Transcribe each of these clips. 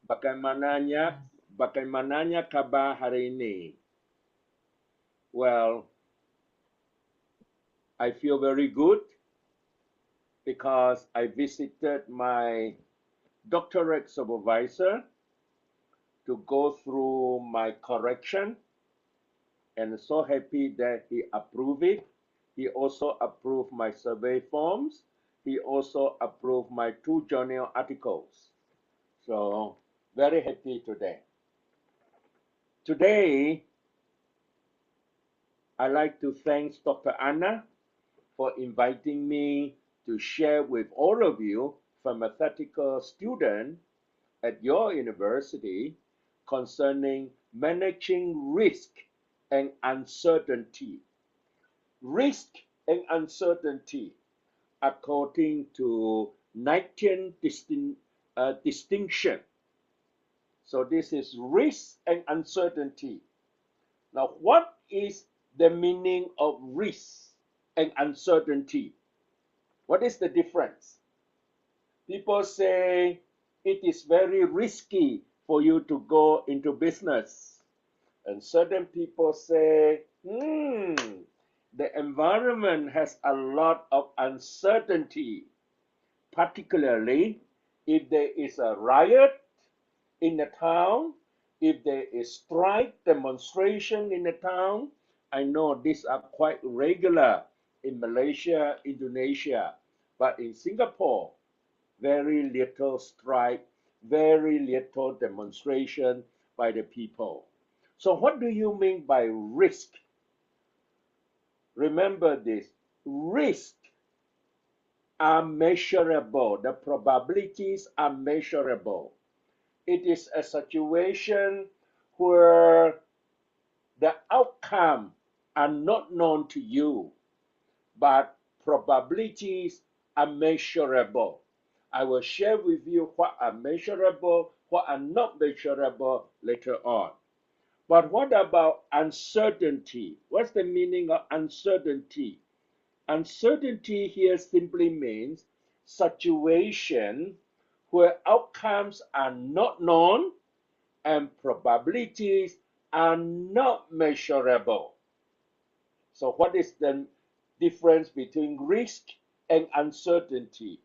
Bagaimananya kabar hari ini? Well, I feel very good because I visited my doctorate supervisor to go through my correction, and so happy that he approved it. He also approved my survey forms. He also approved my 2 journal articles. So very happy today. Today, I'd like to thank Dr. Anna for inviting me to share with all of you pharmaceutical students at your university concerning managing risk and uncertainty. Risk and uncertainty, according to Knightian distinction. So this is risk and uncertainty. Now, what is the meaning of risk and uncertainty? What is the difference? People say it is very risky for you to go into business. And certain people say, the environment has a lot of uncertainty, particularly if there is a riot in the town, if there is strike, demonstration in the town. I know these are quite regular in Malaysia, Indonesia, but in Singapore, very little strike, very little demonstration by the people. So what do you mean by risk? Remember this, risks are measurable. The probabilities are measurable. It is a situation where the outcome are not known to you, but probabilities are measurable. I will share with you what are measurable, what are not measurable later on. But what about uncertainty? What's the meaning of uncertainty? Uncertainty here simply means situation where outcomes are not known and probabilities are not measurable. So what is the difference between risk and uncertainty?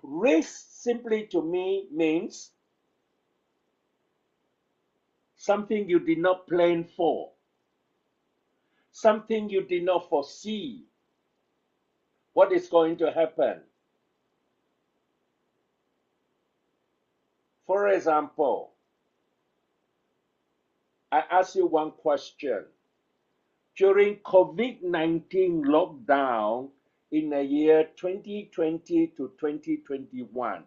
Risk simply to me means something you did not plan for, something you did not foresee. What is going to happen? For example, I ask you one question. During COVID-19 lockdown in the year 2020 to 2021,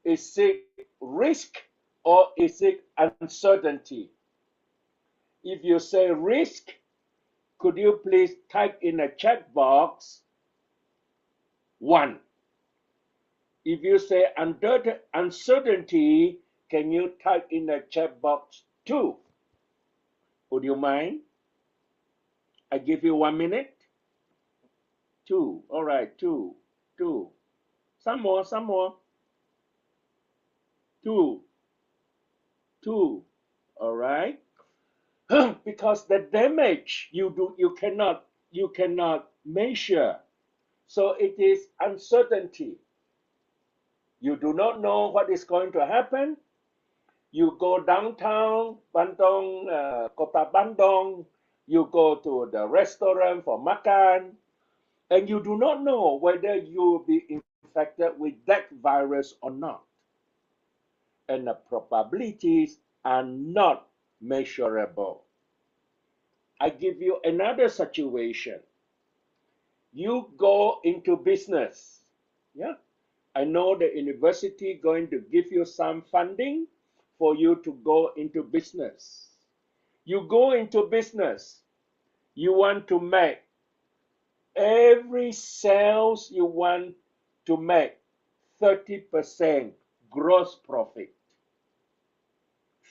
is it risk or is it uncertainty? If you say risk, could you please type in a chat box 1? If you say uncertainty, can you type in the chat box 2? Would you mind? I give you 1 minute. 2. All right, 2. Some more. 2. All right. Because the damage you cannot measure. So it is uncertainty. You do not know what is going to happen. You go downtown, Bandung, Kota Bandung, you go to the restaurant for makan, and you do not know whether you will be infected with that virus or not. And the probabilities are not measurable. I give you another situation. You go into business. Yeah, I know the university going to give you some funding for you to go into business. You go into business. You want to make every sales you want to make 30% gross profit.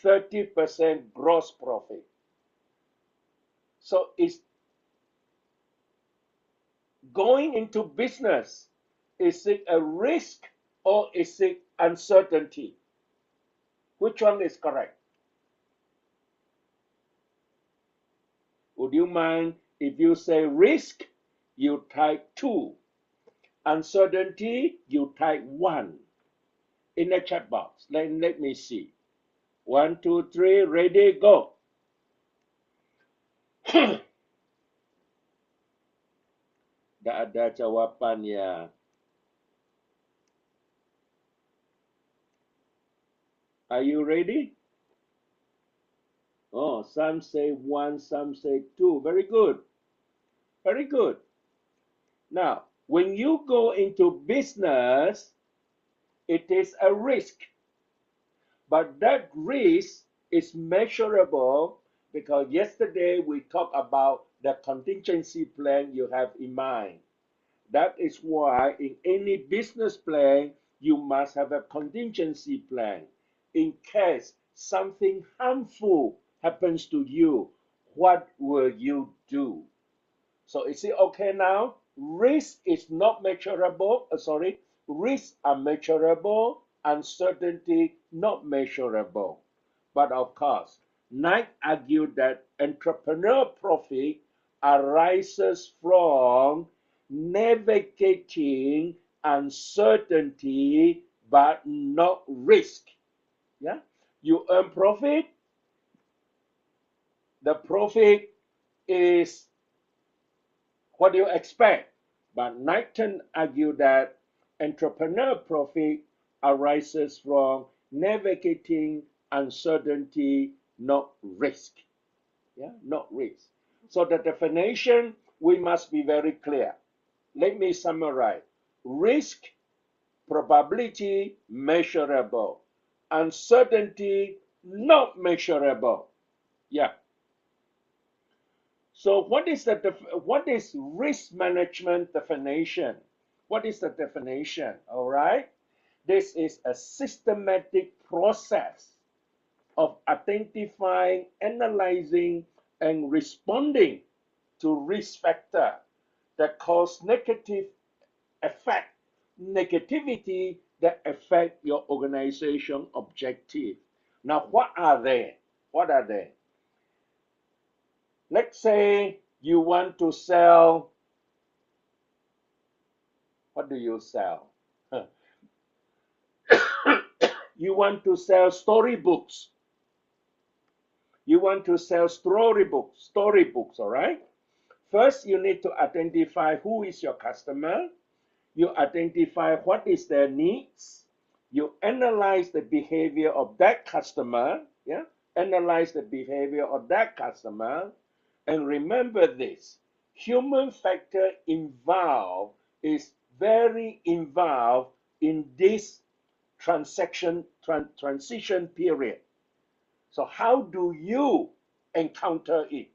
30% gross profit. So it's going into business. Is it a risk or is it uncertainty? Which one is correct? Would you mind if you say risk, you type 2. Uncertainty, you type 1 in the chat box. Let me see. 1, 2, 3, ready, go. Dah ada jawapannya. Are you ready? Oh, some say 1, some say 2. Very good. Very good. Now, when you go into business, it is a risk. But that risk is measurable because yesterday we talked about the contingency plan you have in mind. That is why in any business plan, you must have a contingency plan. In case something harmful happens to you, what will you do? So is it okay now? Risk is not measurable. Risks are measurable, uncertainty not measurable. But of course, Knight argued that entrepreneur profit arises from navigating uncertainty but not risk. Yeah, you earn profit. The profit is what do you expect? But Knightian argued that entrepreneur profit arises from navigating uncertainty, not risk. Yeah, not risk. So the definition, we must be very clear. Let me summarize. Risk, probability, measurable. Uncertainty, not measurable. Yeah. So what is risk management definition? What is the definition? All right. This is a systematic process of identifying, analyzing, and responding to risk factor that cause negativity that affect your organization objective. Now, what are they? What are they? Let's say you want to sell, what do you sell? You want to sell storybooks. You want to sell storybooks, all right? First, you need to identify who is your customer. You identify what is their needs. You analyze the behavior of that customer. Yeah, analyze the behavior of that customer. And remember this, human factor is very involved in this transition period. So how do you encounter it?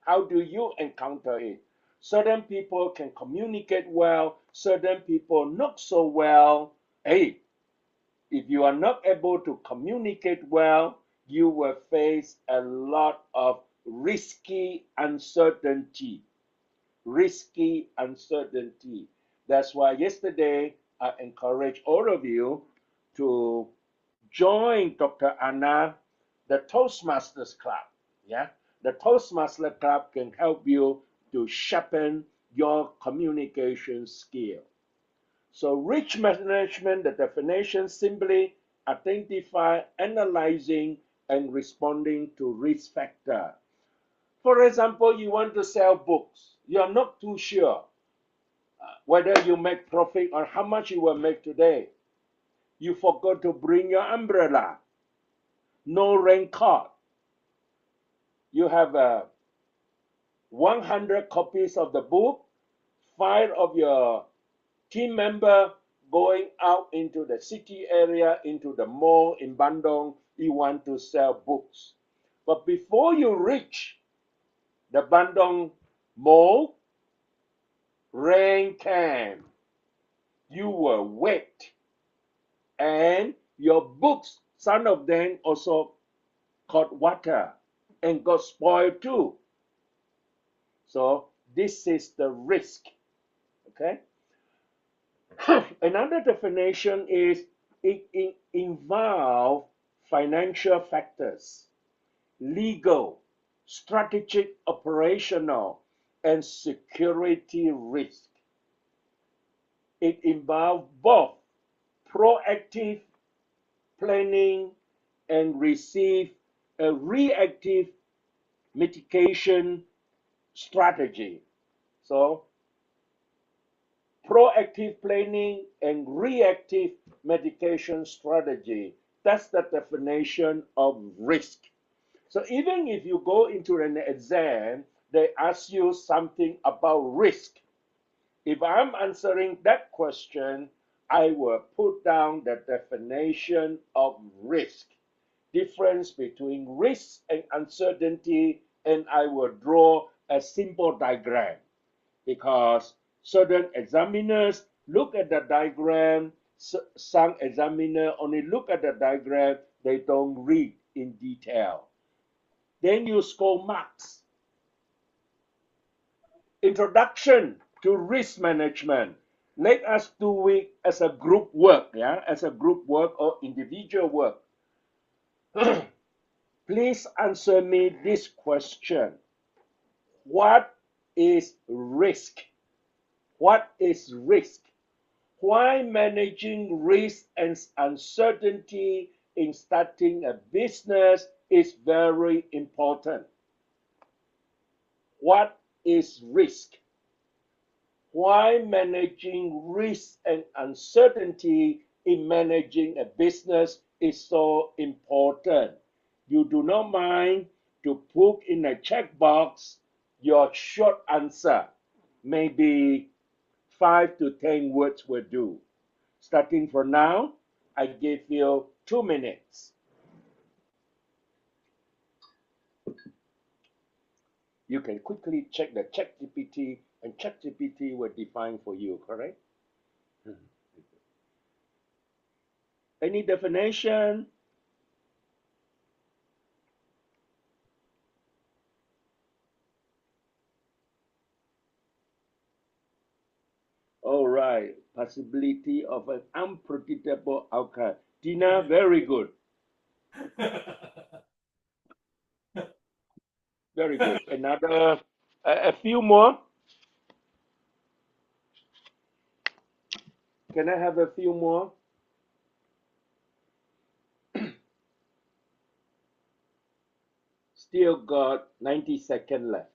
How do you encounter it? Certain people can communicate well, certain people not so well. Hey, if you are not able to communicate well, you will face a lot of risky uncertainty. Risky uncertainty. That's why yesterday I encouraged all of you to join Dr. Anna, the Toastmasters Club. Yeah, the Toastmasters Club can help you to sharpen your communication skill. So risk management, the definition, simply identify, analyzing, and responding to risk factor. For example, you want to sell books. You are not too sure whether you make profit or how much you will make today. You forgot to bring your umbrella. No raincoat. You have 100 copies of the book. 5 of your team member going out into the city area, into the mall in Bandung. You want to sell books. But before you reach the Bandung mall, rain came. You were wet. And your books, some of them also caught water and got spoiled too. So this is the risk. Okay. Another definition is it involves financial factors, legal, strategic, operational, and security risk. It involves both proactive planning and receive a reactive mitigation strategy. So proactive planning and reactive mitigation strategy. That's the definition of risk. So even if you go into an exam, they ask you something about risk. If I'm answering that question, I will put down the definition of risk, difference between risk and uncertainty, and I will draw a simple diagram because certain examiners look at the diagram, some examiners only look at the diagram, they don't read in detail. Then you score marks. Introduction to risk management. Let us do it as a group work, yeah, as a group work or individual work. Please answer me this question. What is risk? What is risk? Why managing risk and uncertainty in starting a business is very important? What is risk? Why managing risk and uncertainty in managing a business is so important? You do not mind to put in a checkbox your short answer. Maybe 5 to 10 words will do. Starting from now, I give you 2 minutes. You can quickly check the ChatGPT, and ChatGPT will define for you, correct? Any definition? All right, possibility of an unpredictable outcome. Tina, very good. Very good. Another, a few more. Can I have a few more? Still got 90 seconds left.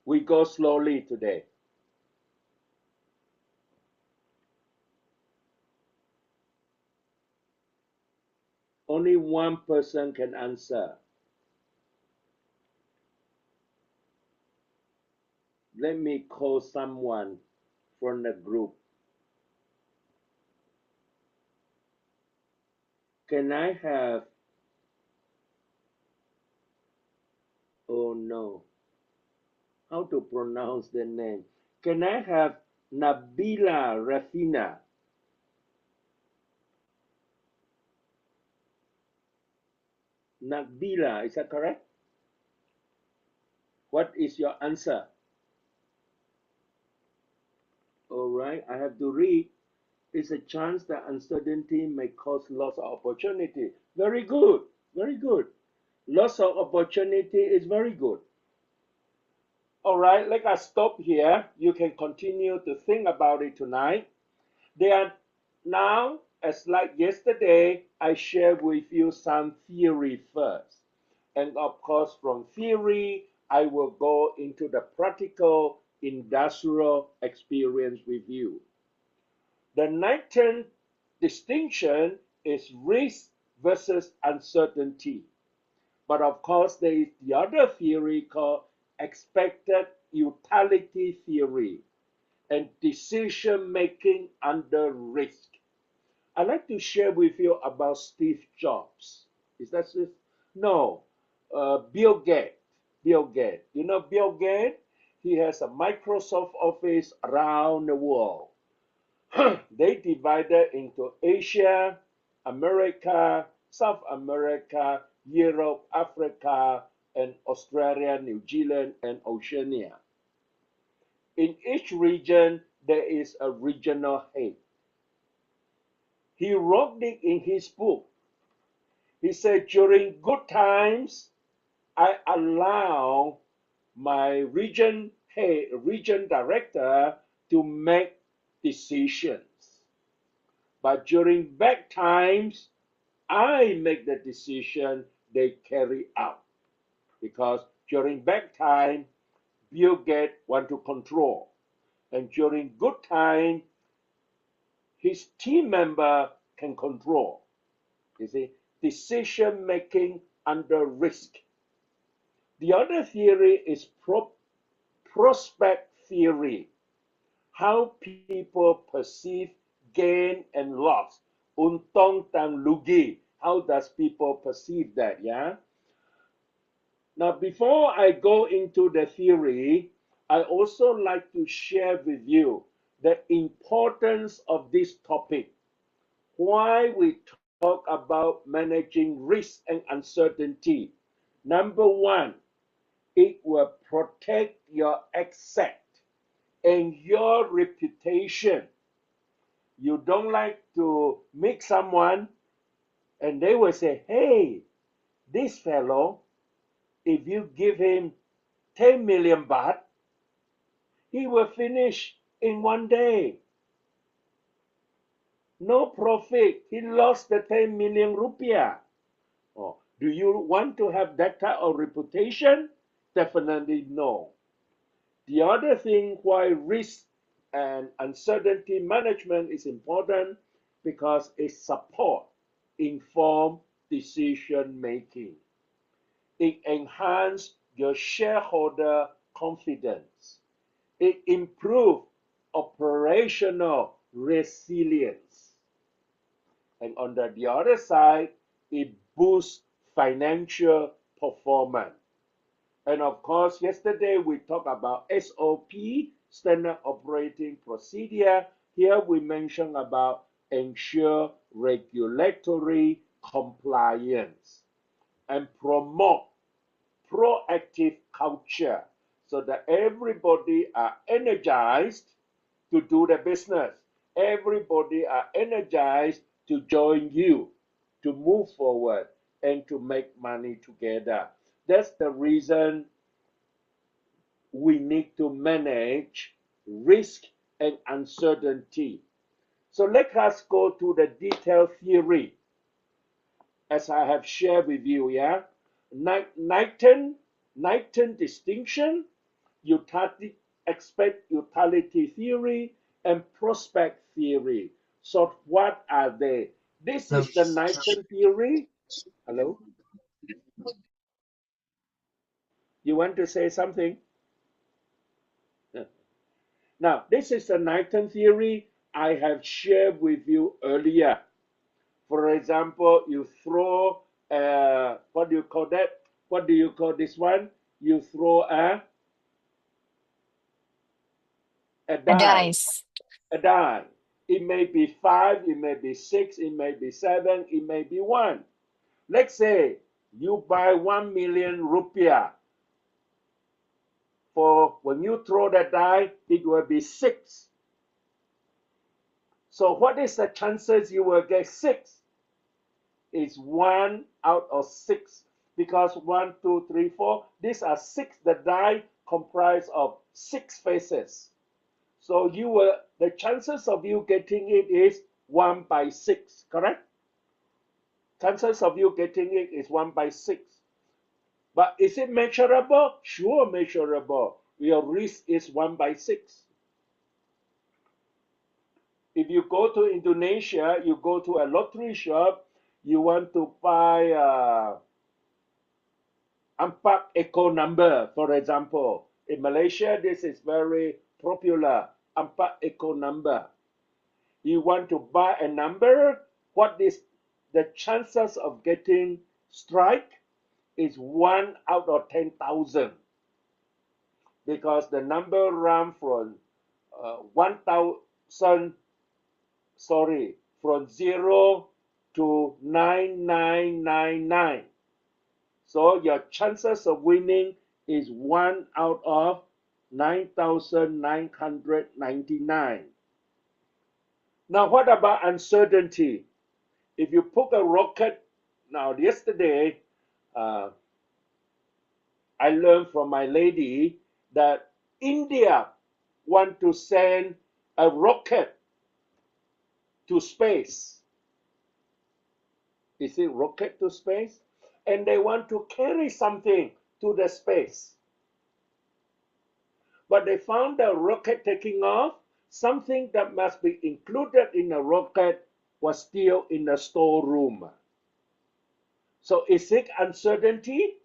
We go slowly today. Only one person can answer. Let me call someone from the group. Can I have, oh no, how to pronounce the name? Can I have Nabila Rafina? Nabila, is that correct? What is your answer? All right, I have to read. It's a chance that uncertainty may cause loss of opportunity. Very good, very good. Loss of opportunity is very good. All right, let us stop here. You can continue to think about it tonight. There are now, as like yesterday, I shared with you some theory first. And of course, from theory, I will go into the practical industrial experience with you. The Knightian distinction is risk versus uncertainty. But of course, there is the other theory called expected utility theory and decision making under risk. I'd like to share with you about Steve Jobs. Is that Steve? No, Bill Gates. Bill Gates. You know Bill Gates? He has a Microsoft office around the world. They divided into Asia, America, South America, Europe, Africa, and Australia, New Zealand, and Oceania. In each region, there is a regional head. He wrote it in his book. He said, during good times, I allow my region director to make decisions. But during bad times, I make the decision, they carry out. Because during bad time, Bill Gates want to control. And during good time, his team member can control. You see, decision making under risk. The other theory is prospect theory. How people perceive gain and loss. Untung dan rugi. How does people perceive that? Yeah. Now, before I go into the theory, I also like to share with you the importance of this topic. Why we talk about managing risk and uncertainty. Number one, it will protect your asset and your reputation. You don't like to meet someone and they will say, hey, this fellow, if you give him 10 million baht, he will finish in one day. No profit. He lost the 10 million rupiah. Oh, do you want to have that type of reputation? Definitely no. The other thing why risk and uncertainty management is important because it supports informed decision making. It enhances your shareholder confidence. It improves operational resilience. And on the other side, it boosts financial performance. And of course, yesterday we talked about SOP, Standard Operating Procedure. Here we mentioned about ensure regulatory compliance and promote proactive culture so that everybody are energized to do the business. Everybody are energized to join you, to move forward, and to make money together. That's the reason we need to manage risk and uncertainty. So let us go to the detailed theory as I have shared with you. Yeah, Knightian distinction, expect utility theory, and prospect theory. So what are they? This Hello. is the Knightian theory. Hello? You want to say something? Now, this is the Knightian theory I have shared with you earlier. For example, you throw, what do you call that? What do you call this one? You throw a A die. dice. A die. It may be 5, it may be 6, it may be 7, it may be 1. Let's say you buy 1 million rupiah. For when you throw the die, it will be 6. So what is the chances you will get 6? It's 1 out of 6 because 1, 2, 3, 4. These are 6. The die comprise of 6 faces. So the chances of you getting it is 1 by 6, correct? Chances of you getting it is 1 by 6. But is it measurable? Sure, measurable. Your risk is 1 by 6. If you go to Indonesia, you go to a lottery shop, you want to buy empat ekor number, for example. In Malaysia, this is very popular, empat ekor number. You want to buy a number, what is the chances of getting strike is 1 out of 10,000. Because the number run from 1,000, from 0 to 9999. So your chances of winning is 1 out of 9,999. Now, what about uncertainty? If you put a rocket, now yesterday, uh, I learned from my lady that India want to send a rocket to space. Is it rocket to space? And they want to carry something to the space. But they found the rocket taking off, something that must be included in the rocket was still in the storeroom. So is it uncertainty?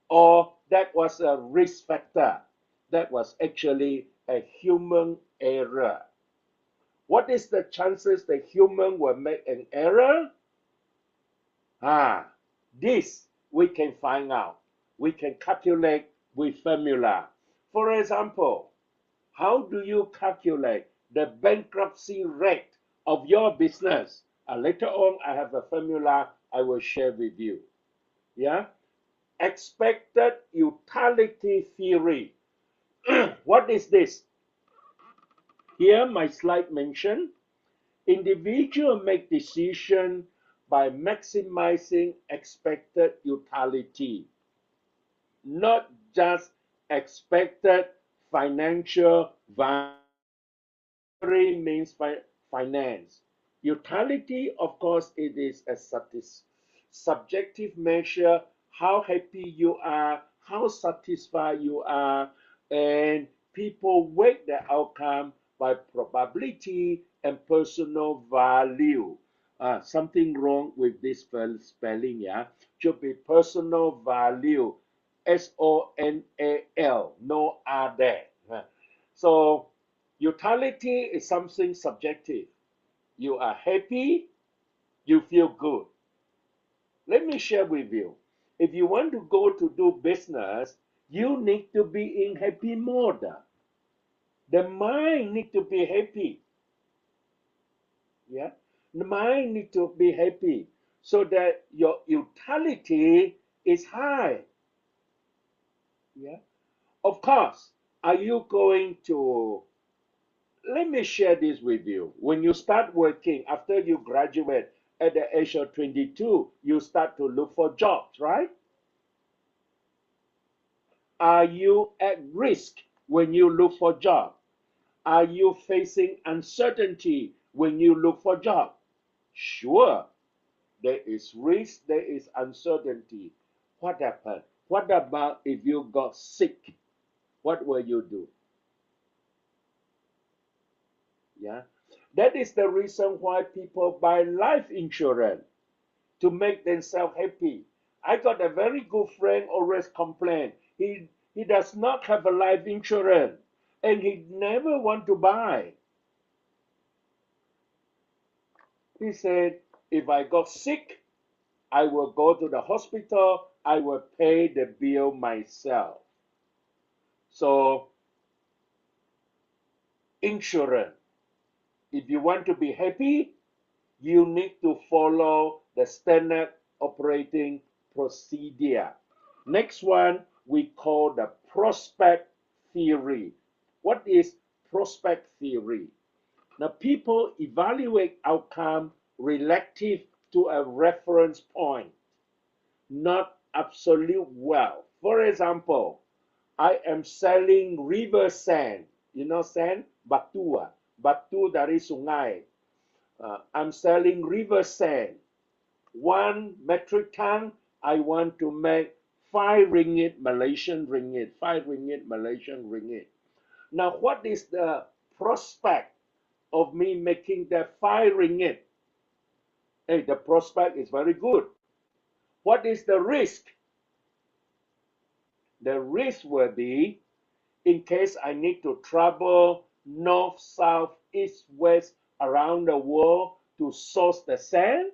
Or that was a risk factor? That was actually a human error. What is the chances the human will make an error? This we can find out. We can calculate with formula. For example, how do you calculate the bankruptcy rate of your business? Later on, I have a formula I will share with you. Yeah, expected utility theory. What is this? Here, my slide mentioned individual make decision by maximizing expected utility, not just expected financial value. Means finance. Utility, of course, it is a subjective measure, how happy you are, how satisfied you are, and people weight the outcome by probability and personal value. Something wrong with this spelling, yeah? Should be personal value, SONAL, no R there. So utility is something subjective. You are happy, you feel good. Let me share with you. If you want to go to do business, you need to be in happy mode. The mind need to be happy. Yeah, the mind need to be happy so that your utility is high. Yeah, of course. Are you going to let me share this with you. When you start working after you graduate at the age of 22, you start to look for jobs, right? Are you at risk when you look for job? Are you facing uncertainty when you look for job? Sure, there is risk, there is uncertainty. What happened? What about if you got sick? What will you do? Yeah, that is the reason why people buy life insurance to make themselves happy. I got a very good friend always complain. He does not have a life insurance and he never want to buy. He said, if I got sick, I will go to the hospital, I will pay the bill myself. So insurance, if you want to be happy, you need to follow the standard operating procedure. Next one we call the prospect theory. What is prospect theory? Now people evaluate outcome relative to a reference point, not absolute wealth. For example, I am selling river sand. You know sand? Batu. Batu dari sungai. I'm selling river sand. 1 metric ton, I want to make 5 ringgit Malaysian ringgit. 5 ringgit Malaysian ringgit. Now, what is the prospect of me making that 5 ringgit? Hey, the prospect is very good. What is the risk? The risk will be in case I need to travel north, south, east, west around the world to source the sand,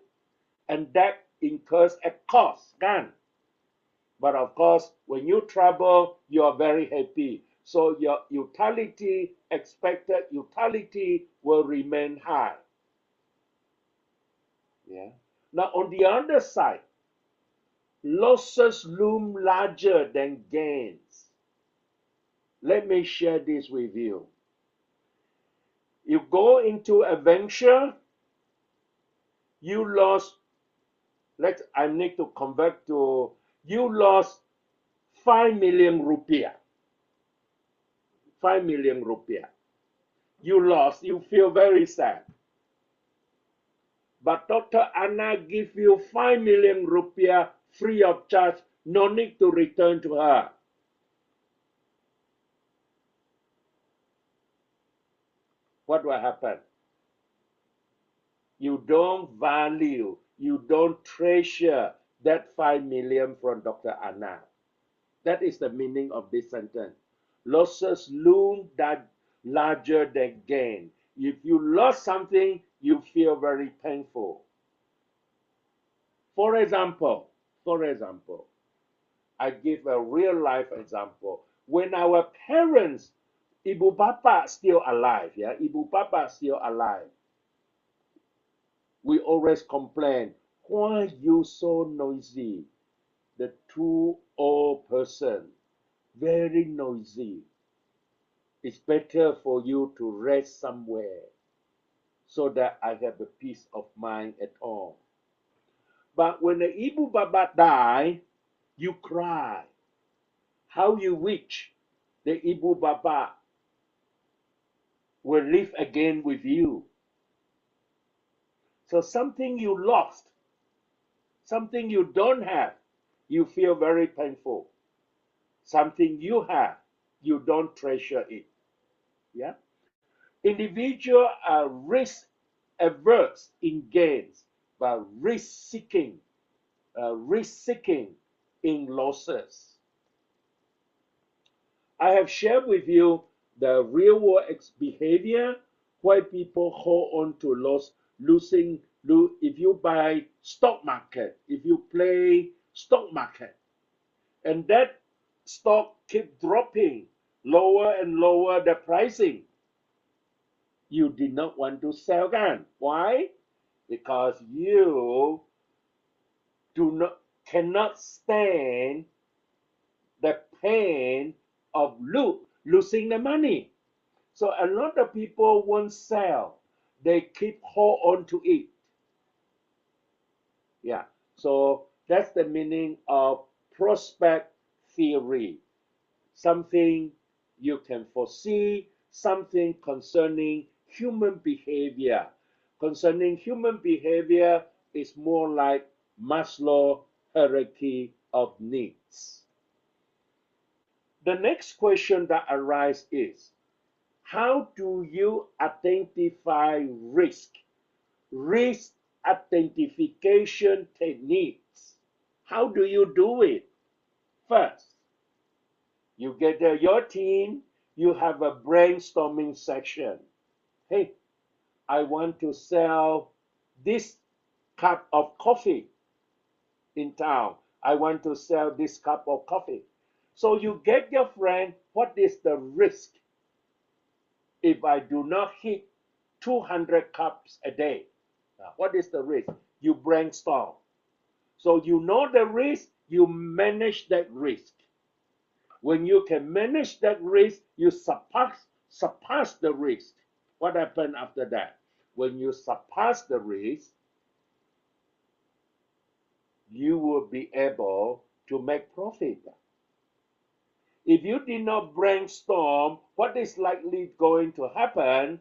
and that incurs a cost, kan? But of course, when you travel, you are very happy. So your utility, expected utility will remain high. Yeah. Now on the other side, losses loom larger than gains. Let me share this with you. You go into a venture, you lost, I need to convert to, you lost 5 million rupiah. 5 million rupiah. You lost, you feel very sad. But Dr. Anna give you 5 million rupiah free of charge, no need to return to her. What will happen? You don't value, you don't treasure that 5 million from Dr. Anna. That is the meaning of this sentence. Losses loom that larger than gain. If you lost something, you feel very painful. For example, I give a real life example. When our parents, Ibu Bapa still alive, yeah, Ibu Bapa still alive, we always complain, why you so noisy? The two old person, very noisy. It's better for you to rest somewhere so that I have a peace of mind at home. But when the Ibu Baba die, you cry. How you wish the Ibu Baba will live again with you. So something you lost, something you don't have, you feel very painful. Something you have, you don't treasure it. Yeah? Individuals are risk averse in gains, but risk seeking in losses. I have shared with you the real world behavior why people hold on to losing. If you buy stock market, if you play stock market, and that stock keep dropping lower and lower the pricing, you did not want to sell again. Why? Because you cannot stand the pain of losing the money. So a lot of people won't sell. They keep hold on to it. Yeah. So that's the meaning of prospect theory. Something you can foresee, something concerning human behavior. Concerning human behavior is more like Maslow hierarchy of needs. The next question that arises is, how do you identify risk? Risk identification techniques. How do you do it? First, you gather your team, you have a brainstorming session. Hey, I want to sell this cup of coffee in town. I want to sell this cup of coffee. So you get your friend, what is the risk if I do not hit 200 cups a day? What is the risk? You brainstorm. So you know the risk, you manage that risk. When you can manage that risk, you surpass the risk. What happened after that? When you surpass the risk, you will be able to make profit. If you did not brainstorm what is likely going to happen,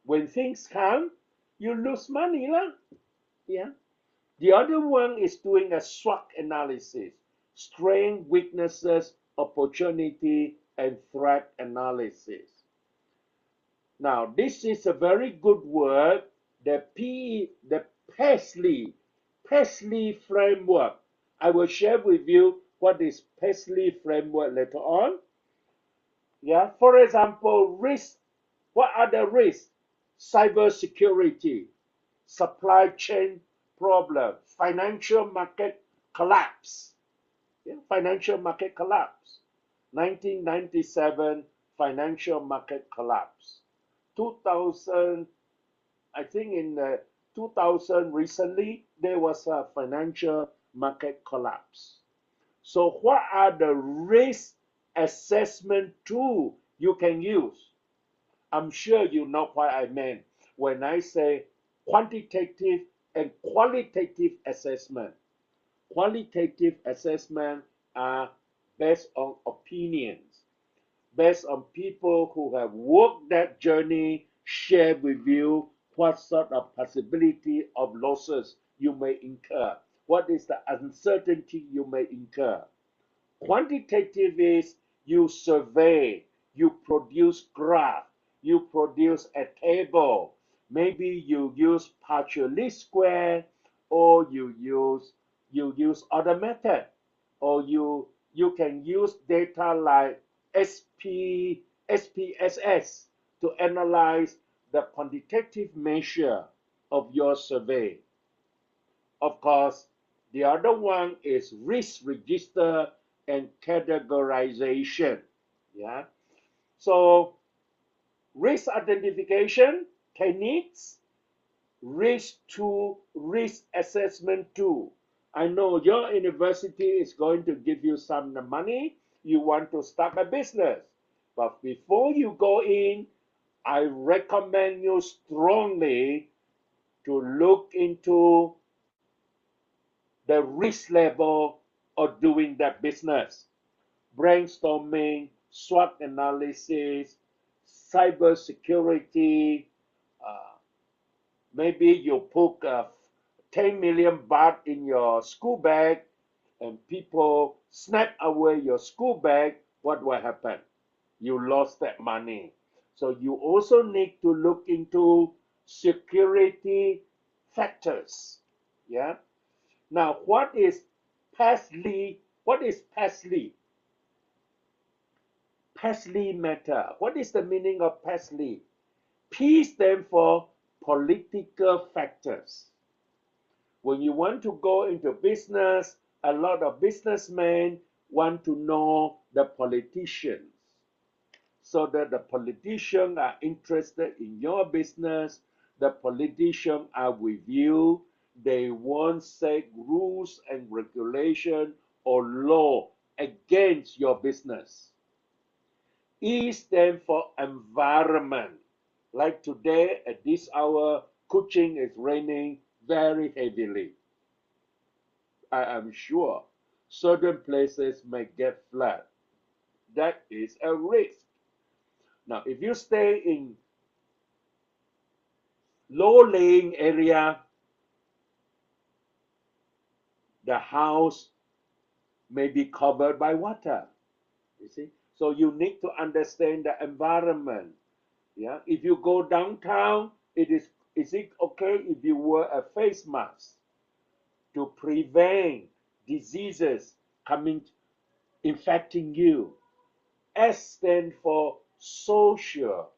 when things come, you lose money lah. Yeah. The other one is doing a SWOT analysis, strength, weaknesses, opportunity, and threat analysis. Now, this is a very good word, the Paisley framework. I will share with you what is Paisley framework later on. Yeah, for example, risk. What are the risks? Cybersecurity, supply chain problem, financial market collapse. Yeah, financial market collapse. 1997 financial market collapse. 2000, I think in 2000 recently, there was a financial market collapse. So what are the risk assessment tools you can use? I'm sure you know what I meant when I say quantitative and qualitative assessment. Qualitative assessment are based on opinions, based on people who have walked that journey, share with you what sort of possibility of losses you may incur, what is the uncertainty you may incur. Quantitative is you survey, you produce graph, you produce a table. Maybe you use partial least square, or you use other method, or you can use data like SPSS to analyze the quantitative measure of your survey. Of course, the other one is risk register and categorization. Yeah. So risk identification techniques, risk assessment tool. I know your university is going to give you some money. You want to start a business. But before you go in, I recommend you strongly to look into the risk level of doing that business. Brainstorming, SWOT analysis, cyber security. Uh, Maybe you put 10 million baht in your school bag and people snap away your school bag. What will happen? You lost that money. So you also need to look into security factors. Yeah. Now, what is PASLI? What is PASLI? PASLI matter. What is the meaning of PASLI? P stands for political factors. When you want to go into business, a lot of businessmen want to know the politicians, so that the politicians are interested in your business, the politicians are with you, they won't set rules and regulation or law against your business. E stands for environment. Like today at this hour, Kuching is raining very heavily. I am sure certain places may get flood. That is a risk. Now, if you stay in low-lying area, the house may be covered by water. You see, so you need to understand the environment. Yeah, if you go downtown, is it okay if you wear a face mask to prevent diseases coming infecting you? S stands for social.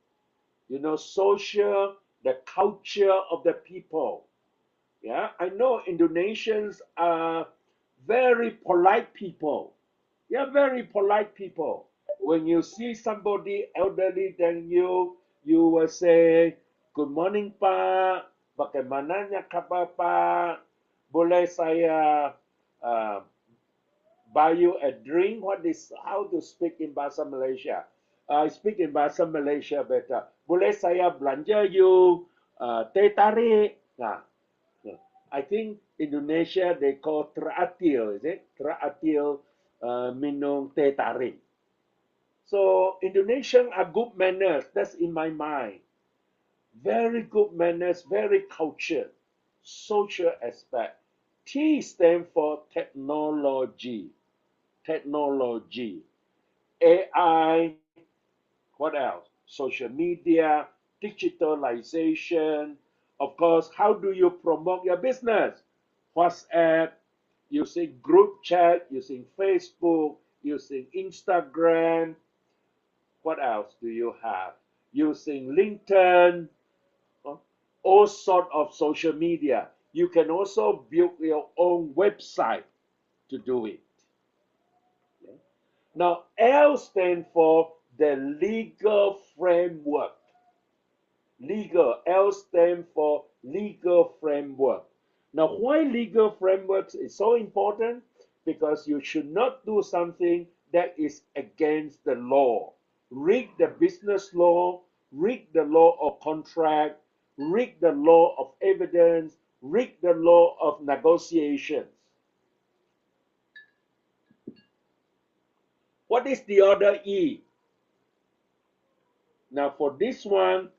You know, social, the culture of the people. Yeah, I know Indonesians are very polite people. Yeah, very polite people. When you see somebody elderly than you will say, "Good morning, Pak. Bagaimananya kabar, Pak? Boleh saya uh, buy you a drink?" What is how to speak in Bahasa Malaysia? I speak in Bahasa Malaysia better. Boleh saya belanja you teh tarik? Nah, I think Indonesia they call teratil, is it? Teratil minum teh tarik. So Indonesian are good manners. That's in my mind. Very good manners, very cultured, social aspect. T stands for technology. Technology. AI. What else? Social media, digitalization. Of course, how do you promote your business? WhatsApp, using group chat, using Facebook, using Instagram. What else do you have? Using LinkedIn, all sort of social media. You can also build your own website to do it. Okay. Now, L stands for the legal framework. Legal, L stands for legal framework. Now, why legal frameworks is so important? Because you should not do something that is against the law. Read the business law, rig the law of contract, rig the law of evidence, rig the law of negotiations. What is the other E? Now for this one,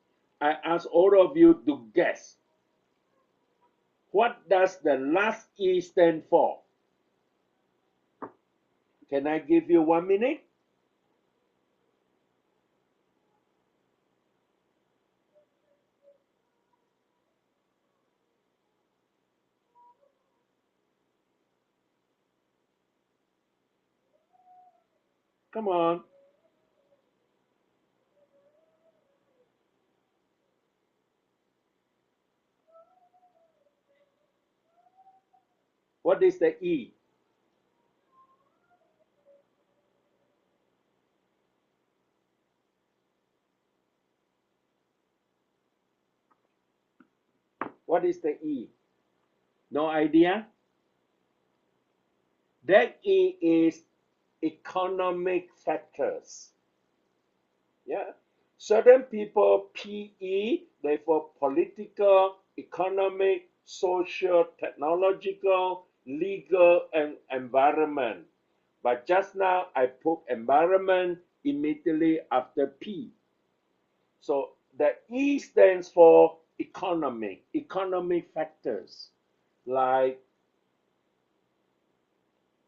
I ask all of you to guess. What does the last E stand for? Can I give you 1 minute? Come on. What is the E? What is the E? No idea? That E is economic factors. Yeah. Certain people, PE, therefore political, economic, social, technological, legal, and environment. But just now I put environment immediately after P. So the E stands for economic factors, like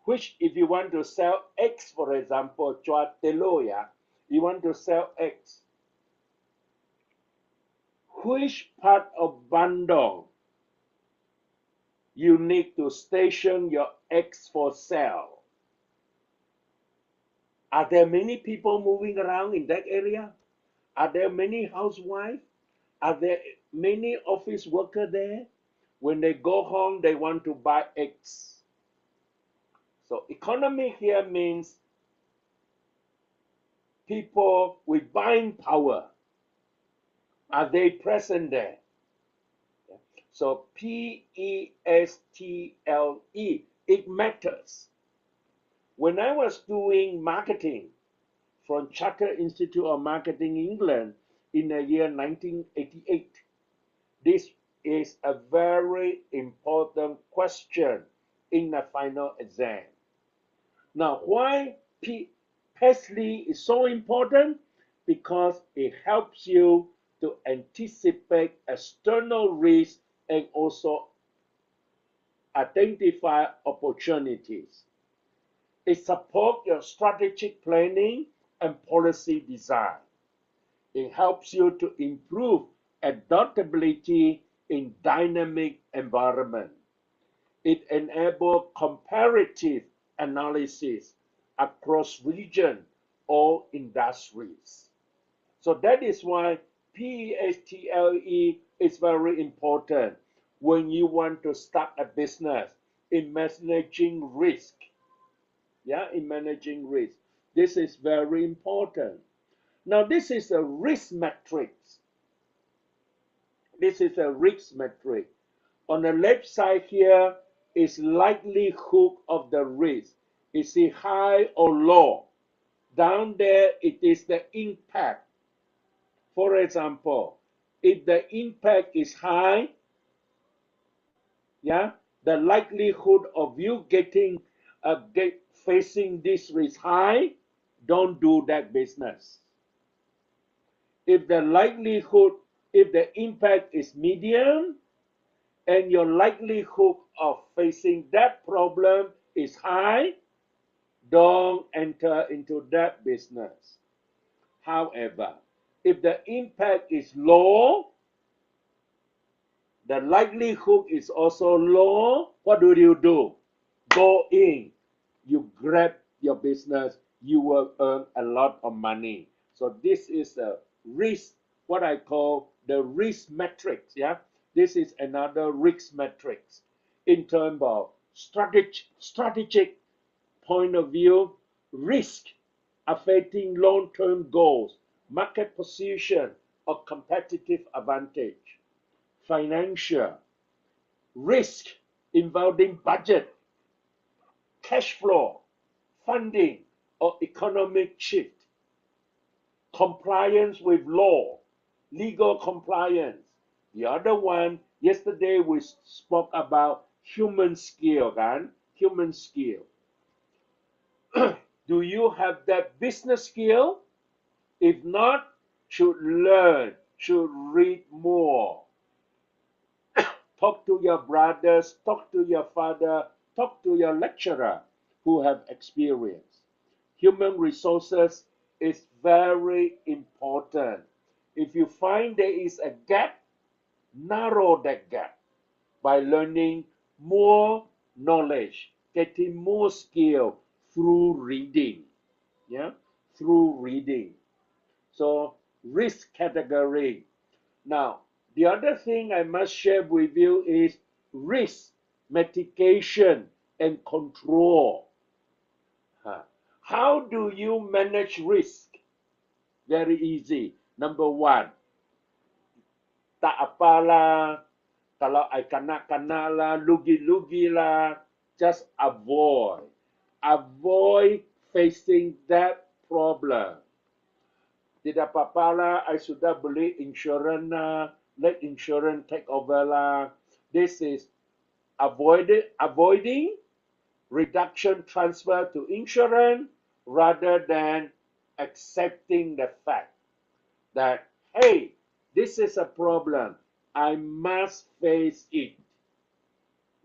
which if you want to sell X, for example, chua telo ya, you want to sell X. Which part of Bandung you need to station your X for sale? Are there many people moving around in that area? Are there many housewives? Are there many office workers there? When they go home, they want to buy X. So economy here means people with buying power. Are they present there? So PESTLE, it matters. When I was doing marketing from Charter Institute of Marketing England in the year 1988, this is a very important question in the final exam. Now, why PESTLE is so important? Because it helps you to anticipate external risks and also identify opportunities. It supports your strategic planning and policy design. It helps you to improve adaptability in dynamic environment. It enables comparative analysis across region or industries. So that is why PESTLE is very important when you want to start a business in managing risk. Yeah, in managing risk. This is very important. Now, this is a risk matrix. This is a risk matrix. On the left side here is likelihood of the risk. Is it high or low? Down there, it is the impact. For example, if the impact is high, yeah, the likelihood of you facing this risk high, don't do that business. If the impact is medium and your likelihood of facing that problem is high, don't enter into that business. However, if the impact is low, the likelihood is also low, what do? Go in, you grab your business, you will earn a lot of money. So this is a risk, what I call the risk matrix. Yeah, this is another risk matrix in terms of strategic point of view. Risk affecting long-term goals, market position, or competitive advantage. Financial risk involving budget, cash flow, funding, or economic shift. Compliance with law, legal compliance. The other one, yesterday we spoke about human skill, kan? Human skill. Do you have that business skill? If not, should learn, should read more. Talk to your brothers, talk to your father, talk to your lecturer who have experience. Human resources is very important. If you find there is a gap, narrow that gap by learning more knowledge, getting more skill through reading. Yeah, through reading. So risk category. Now, the other thing I must share with you is risk mitigation and control. How do you manage risk? Very easy. Number one, tak apalah, kalau I kanak-kanak lah, lugi-lugi lah, just avoid. Avoid facing that problem. Tidak apa-apa lah, I sudah beli insurance lah, let insurance take over lah. This is avoiding reduction transfer to insurance rather than accepting the fact that, hey, this is a problem. I must face it.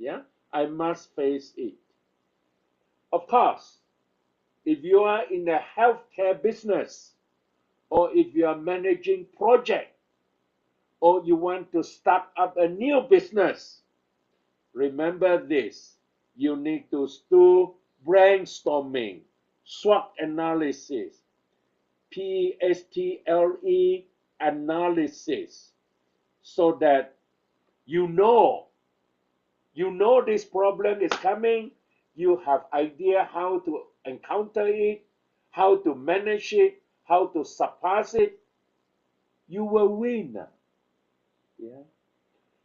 Yeah, I must face it. Of course, if you are in the healthcare business, or if you are managing project, or you want to start up a new business, remember this. You need to do brainstorming, SWOT analysis, PSTLE analysis, so that you know this problem is coming, you have idea how to encounter it, how to manage it, how to surpass it, you will win. Yeah.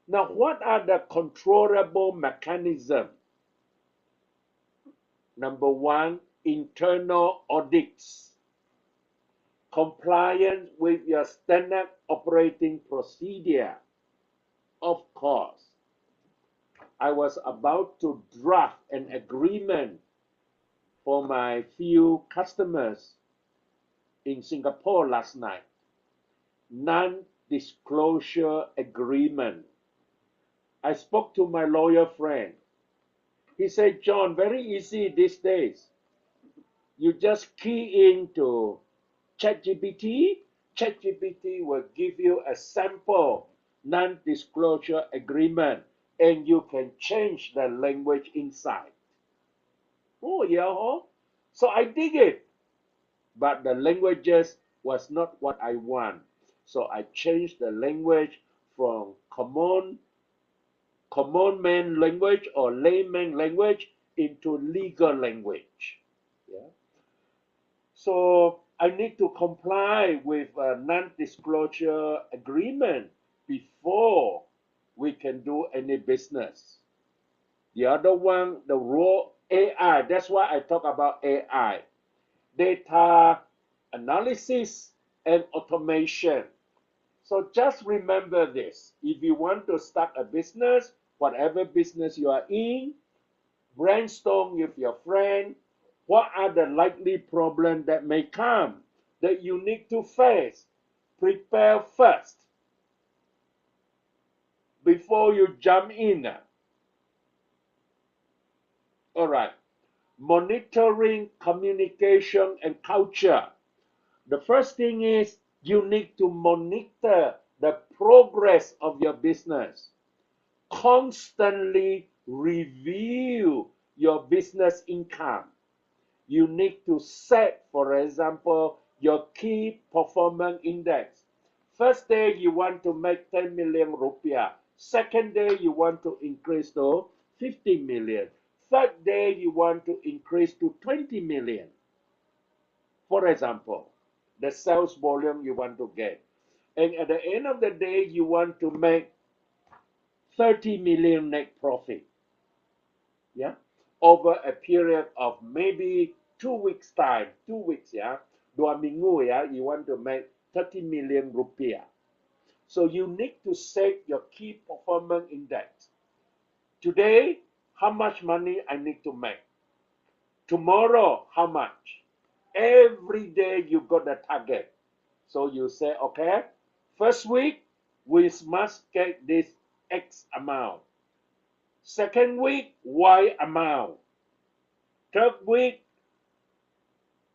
Now, what are the controllable mechanisms? Number one, internal audits. Compliance with your standard operating procedure. Of course, I was about to draft an agreement for my few customers in Singapore last night. Non-disclosure agreement. I spoke to my lawyer friend. He said, John, very easy these days. You just key into ChatGPT. ChatGPT will give you a sample non-disclosure agreement, and you can change the language inside. Oh, yeah. So I did it. But the languages was not what I want. So I changed the language from common man language or layman language into legal language. Yeah. So I need to comply with a non-disclosure agreement before we can do any business. The other one, the raw AI, that's why I talk about AI. Data analysis and automation. So just remember this. If you want to start a business, whatever business you are in, brainstorm with your friend. What are the likely problems that may come that you need to face? Prepare first before you jump in. All right. Monitoring, communication, and culture. The first thing is you need to monitor the progress of your business. Constantly review your business income. You need to set, for example, your key performance index. First day you want to make 10 million rupiah. Second day you want to increase to 50 million. Third day you want to increase to 20 million. For example, the sales volume you want to get. And at the end of the day, you want to make 30 million net profit. Yeah, over a period of maybe 2 weeks time, 2 weeks, yeah, 2 minggu, yeah, you want to make 30 million rupiah. So you need to set your key performance index. Today, how much money I need to make? Tomorrow, how much? Every day you got a target. So you say, okay, first week, we must get this X amount. Second week, Y amount. Third week,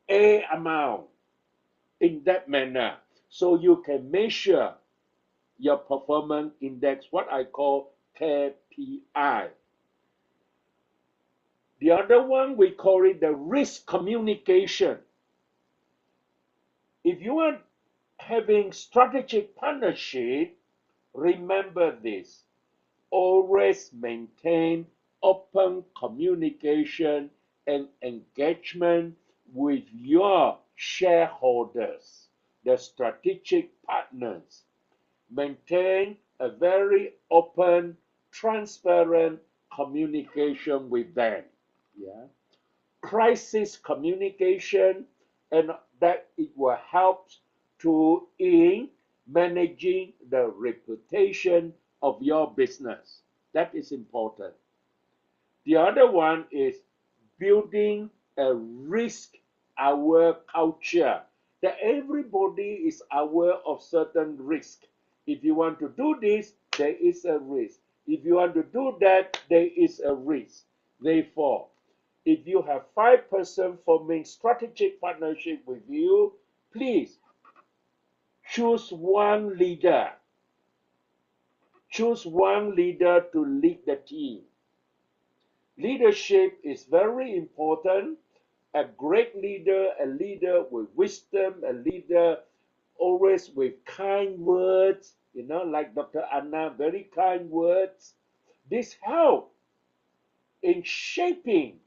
A amount. In that manner. So you can measure your performance index, what I call KPI. The other one, we call it the risk communication. If you are having strategic partnership, remember this. Always maintain open communication and engagement with your shareholders, the strategic partners. Maintain a very open, transparent communication with them. Yeah. Crisis communication, and that it will help to in managing the reputation of your business. That is important. The other one is building a risk-aware culture, that everybody is aware of certain risk. If you want to do this, there is a risk. If you want to do that, there is a risk. Therefore, if you have 5 persons forming strategic partnership with you, please choose one leader. Choose one leader to lead the team. Leadership is very important. A great leader, a leader with wisdom, a leader always with kind words, like Dr. Anna, very kind words. This help in shaping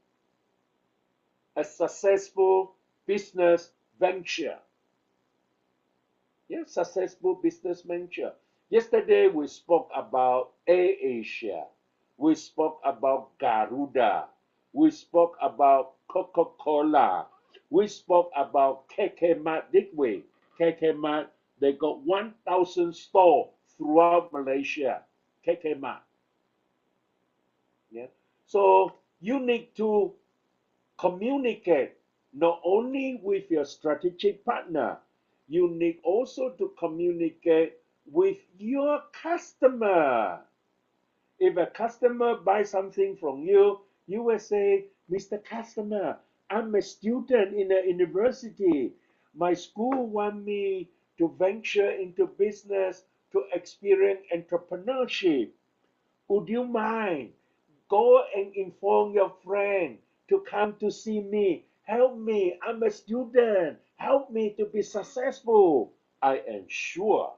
a successful business venture. Yes, successful business venture. Yesterday we spoke about AirAsia. We spoke about Garuda. We spoke about Coca-Cola. We spoke about KK Mart, did we? KK Mart, they got 1,000 stores throughout Malaysia. KK Mart. Yeah. So you need to communicate not only with your strategic partner, you need also to communicate with your customer. If a customer buys something from you, you will say, Mr. Customer, I'm a student in a university. My school want me to venture into business to experience entrepreneurship. Would you mind? Go and inform your friend to come to see me. Help me. I'm a student. Help me to be successful. I am sure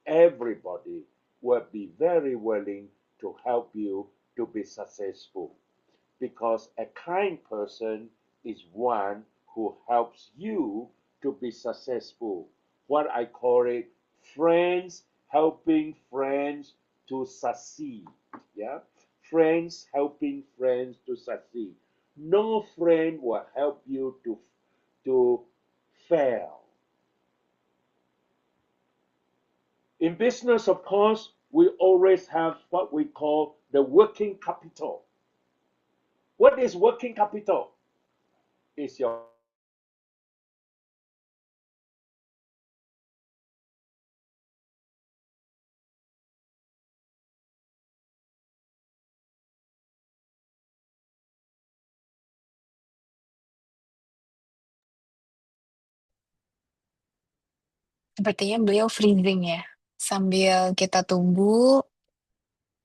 everybody will be very willing to help you to be successful, because a kind person is one who helps you to be successful. What I call it, friends helping friends to succeed. Yeah, friends helping friends to succeed. No friend will help you to fail. In business, of course, we always have what we call the working capital. What is working capital? Is your Sepertinya beliau freezing ya. Sambil kita tunggu,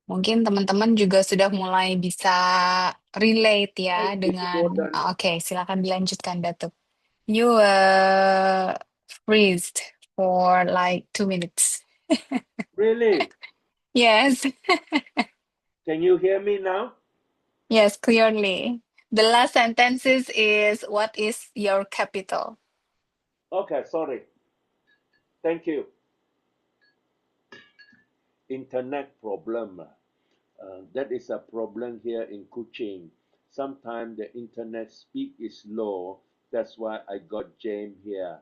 mungkin teman-teman juga sudah mulai bisa relate ya dengan more than Oke, silakan dilanjutkan Datuk. You freezed for like 2 minutes. really. Yes, Can you hear me now? yes, clearly. The last sentences is what is your capital? Okay, sorry. Thank you. Internet problem. That is a problem here in Kuching. Sometimes the internet speed is slow. That's why I got James here.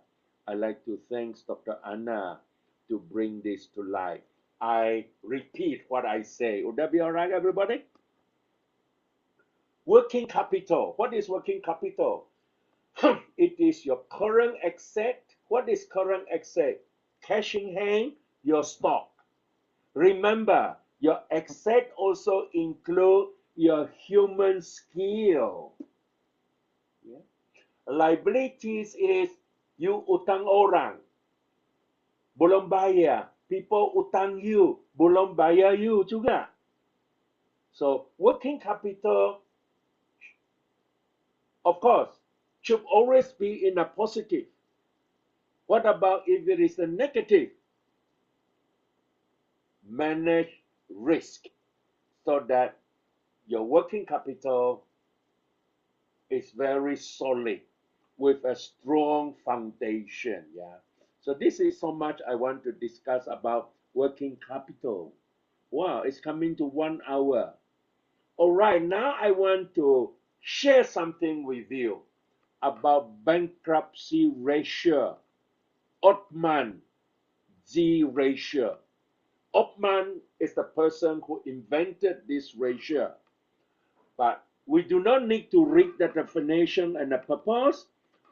I like to thank Dr. Anna to bring this to life. I repeat what I say. Would that be all right, everybody? Working capital. What is working capital? It is your current asset. What is current asset? Cash in hand, your stock. Remember, your asset also include your human skill. Yeah. Liabilities is you utang orang, belum bayar. People utang you, belum bayar you juga. So working capital, of course, should always be in a positive. What about if it is a negative? Manage risk so that your working capital is very solid with a strong foundation. Yeah. So this is so much I want to discuss about working capital. Wow, it's coming to 1 hour. All right, now I want to share something with you about bankruptcy ratio, Ottman Z ratio. Ottman is the person who invented this ratio. But we do not need to read the definition and the purpose.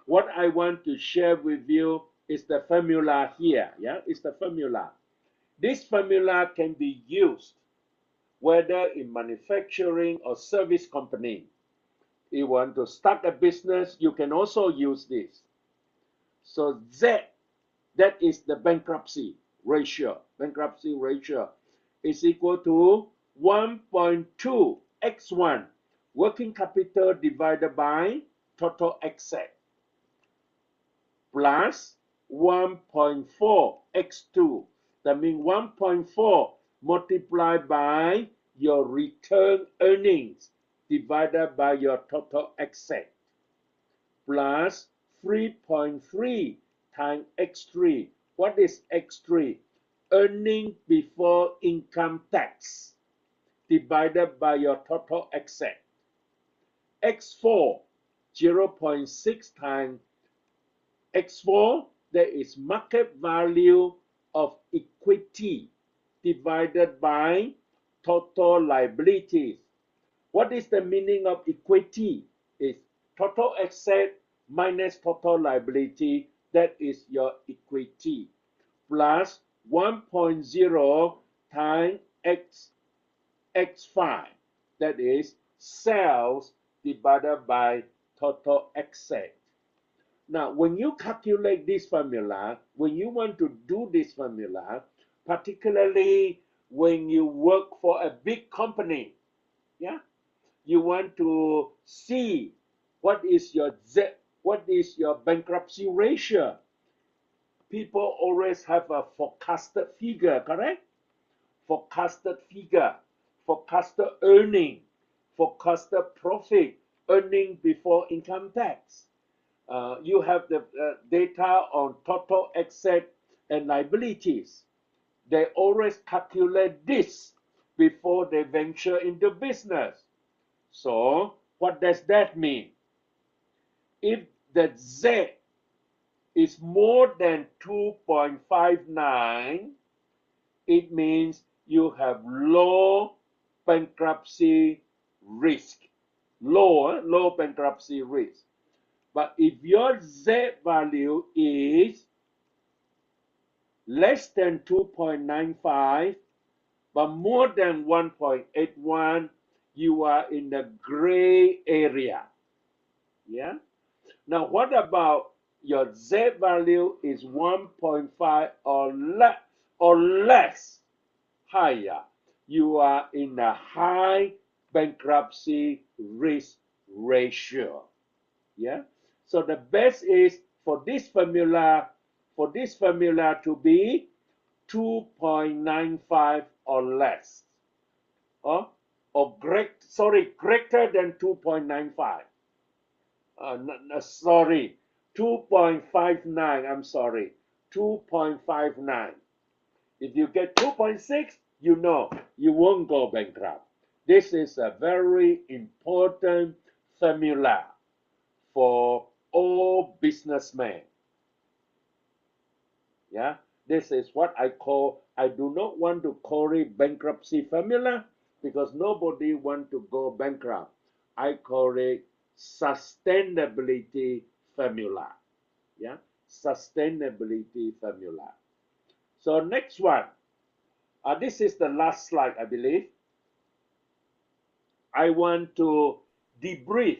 What I want to share with you is the formula here. Yeah, it's the formula. This formula can be used whether in manufacturing or service company. You want to start a business, you can also use this. So Z, that is the bankruptcy ratio. Bankruptcy ratio is equal to 1.2 x1 working capital divided by total asset plus 1.4 x2. That means 1.4 multiplied by your return earnings divided by your total asset plus 3.3 times x3. What is x3? Earning before income tax divided by your total asset. x4, 0.6 times x4, that is market value of equity divided by total liabilities. What is the meaning of equity? It's total asset minus total liability, that is your equity, plus 1.0 times x5, that is sales divided by total asset. Now, when you calculate this formula, when you want to do this formula, particularly when you work for a big company, yeah, you want to see what is your bankruptcy ratio. People always have a forecasted figure, correct? Forecasted figure, forecasted earning, forecasted profit, earning before income tax. You have the data on total asset and liabilities. They always calculate this before they venture into business. So what does that mean? If the Z is more than 2.59, it means you have low bankruptcy risk. Low bankruptcy risk. But if your Z value is less than 2.95, but more than 1.81, you are in the gray area. Yeah. Now, what about your Z value is 1.5 or less higher? You are in a high bankruptcy risk ratio. Yeah. So the best is for this formula to be 2.95 or less, or greater than 2.95. Sorry, 2.59. I'm sorry, 2.59. If you get 2.6, you know you won't go bankrupt. This is a very important formula for all businessmen. Yeah, This is what I call, I do not want to call it bankruptcy formula because nobody want to go bankrupt. I call it sustainability formula. Yeah, sustainability formula. So next one. This is the last slide, I believe. I want to debrief.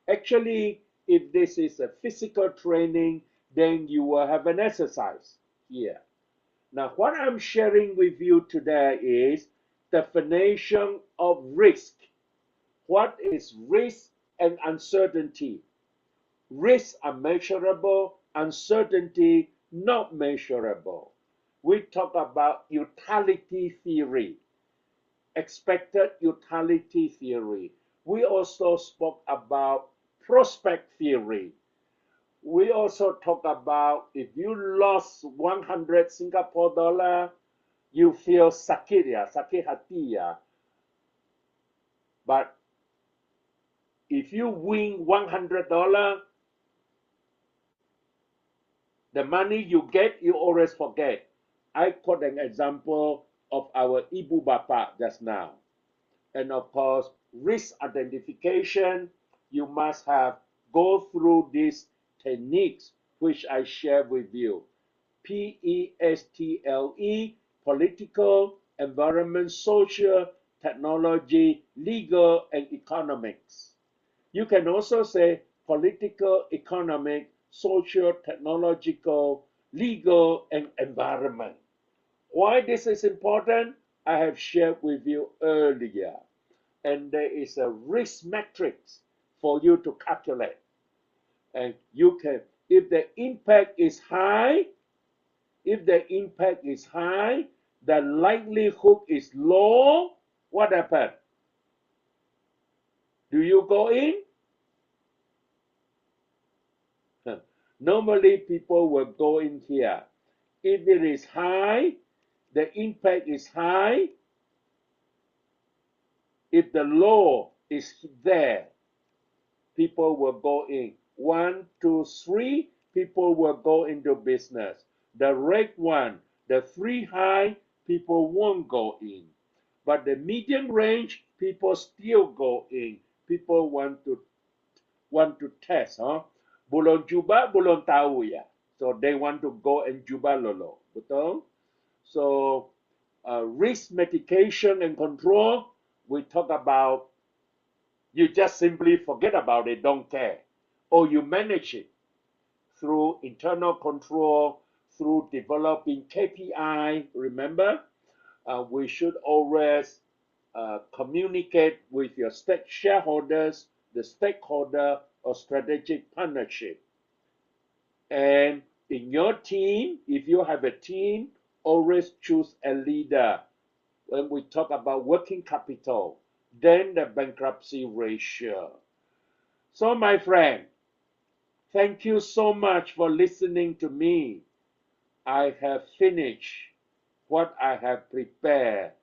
Actually, if this is a physical training, then you will have an exercise here. Now, what I'm sharing with you today is definition of risk. What is risk and uncertainty? Risks are measurable, uncertainty not measurable. We talk about utility theory, expected utility theory. We also spoke about prospect theory. We also talk about if you lost 100 Singapore dollar, you feel sakit ya, sakit hati ya. But if you win $100, the money you get, you always forget. I quote an example of our Ibu Bapa just now. And of course, risk identification, you must have go through these techniques which I share with you. PESTLE, political, environment, social, technology, legal, and economics. You can also say political, economic, social, technological, legal, and environment. Why this is important, I have shared with you earlier. And there is a risk matrix for you to calculate. And you can, if the impact is high, the likelihood is low, what happens? Do you go in? Normally people will go in here. If it is high, the impact is high. If the low is there, people will go in. 1, 2, 3, people will go into business. The red one, the 3 high, people won't go in. But the medium range, people still go in. People want to test, huh? Belum cuba, belum tahu ya. So they want to go and cuba lolo, betul? So risk mitigation and control, we talk about, you just simply forget about it, don't care. Or you manage it through internal control, through developing KPI. Remember, we should always communicate with your shareholders, the stakeholder, or strategic partnership. And in your team, if you have a team, always choose a leader. When we talk about working capital, then the bankruptcy ratio. So my friend, thank you so much for listening to me. I have finished what I have prepared.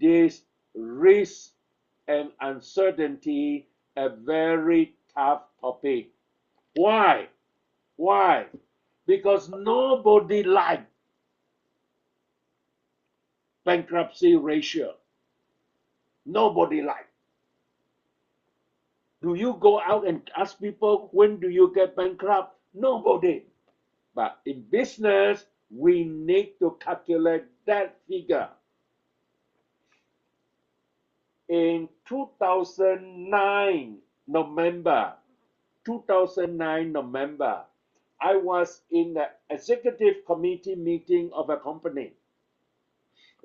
This risk and uncertainty, a very tough topic. Why? Why? Because nobody likes bankruptcy ratio. Nobody likes. Do you go out and ask people, when do you get bankrupt? Nobody. But in business, we need to calculate that figure. In 2009 November, I was in the executive committee meeting of a company.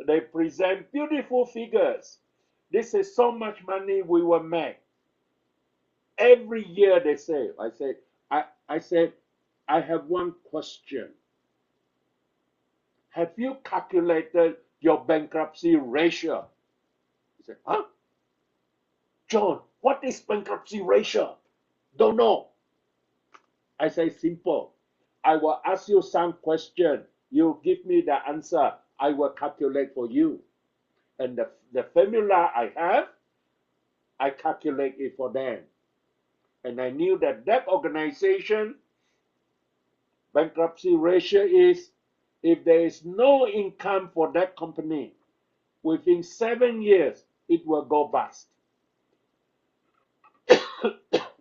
They present beautiful figures. This is so much money we will make. Every year they say, I said, I have one question. Have you calculated your bankruptcy ratio? He said, huh? John, what is bankruptcy ratio? Don't know. I say simple. I will ask you some question. You give me the answer. I will calculate for you. And the formula I have, I calculate it for them. And I knew that that organization, Bankruptcy ratio is if there is no income for that company, within 7 years, it will go bust.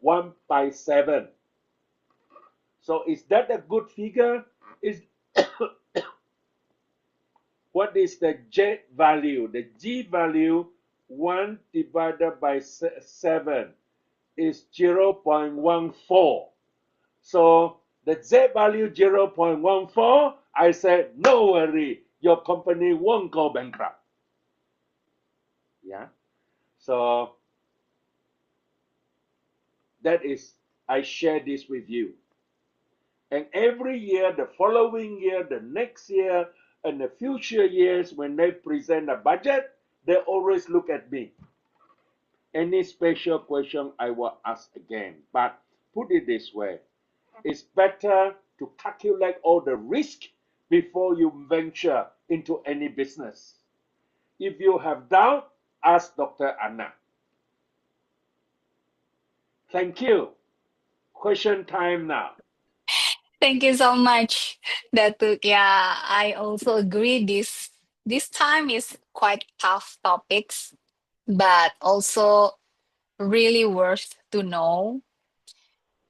1 by 7. So is that a good figure? Is what is the J value? The G value, 1 divided by 7 is 0.14. So the Z value 0.14, I said, no worry, your company won't go bankrupt. Yeah. So that is, I share this with you. And every year, the following year, the next year, and the future years, when they present a budget, they always look at me. Any special question, I will ask again. But put it this way, it's better to calculate all the risk before you venture into any business. If you have doubt, ask Dr. Anna. Thank you. Question time now. Thank you so much, Datuk. Yeah, I also agree this time is quite tough topics, but also really worth to know.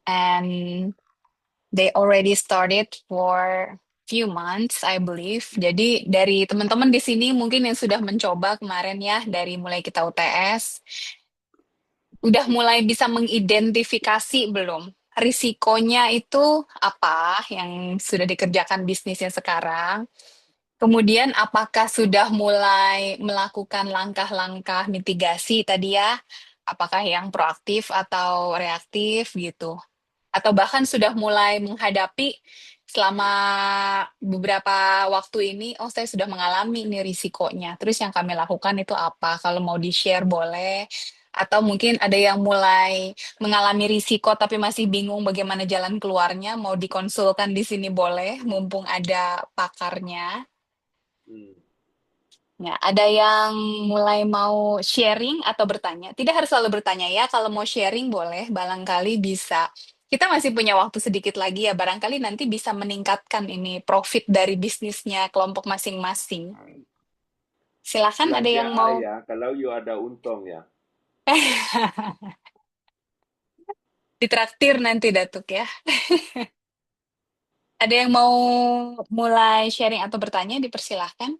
And they already started for few months, I believe. Jadi dari teman-teman di sini mungkin yang sudah mencoba kemarin ya, dari mulai kita UTS, udah mulai bisa mengidentifikasi belum risikonya itu apa yang sudah dikerjakan bisnisnya sekarang. Kemudian apakah sudah mulai melakukan langkah-langkah mitigasi tadi ya? Apakah yang proaktif atau reaktif gitu? Atau bahkan sudah mulai menghadapi selama beberapa waktu ini, oh saya sudah mengalami nih risikonya. Terus yang kami lakukan itu apa? Kalau mau di-share boleh. Atau mungkin ada yang mulai mengalami risiko tapi masih bingung bagaimana jalan keluarnya, mau dikonsulkan di sini boleh, mumpung ada pakarnya. Ya, ada yang mulai mau sharing atau bertanya. Tidak harus selalu bertanya ya, kalau mau sharing boleh, barangkali bisa. Kita masih punya waktu sedikit lagi ya, barangkali nanti bisa meningkatkan ini profit dari bisnisnya kelompok masing-masing. Silakan ada Belanja yang A mau. ya, kalau you ada untung ya. Ditraktir nanti Datuk ya. Ada yang mau mulai sharing atau bertanya, dipersilahkan.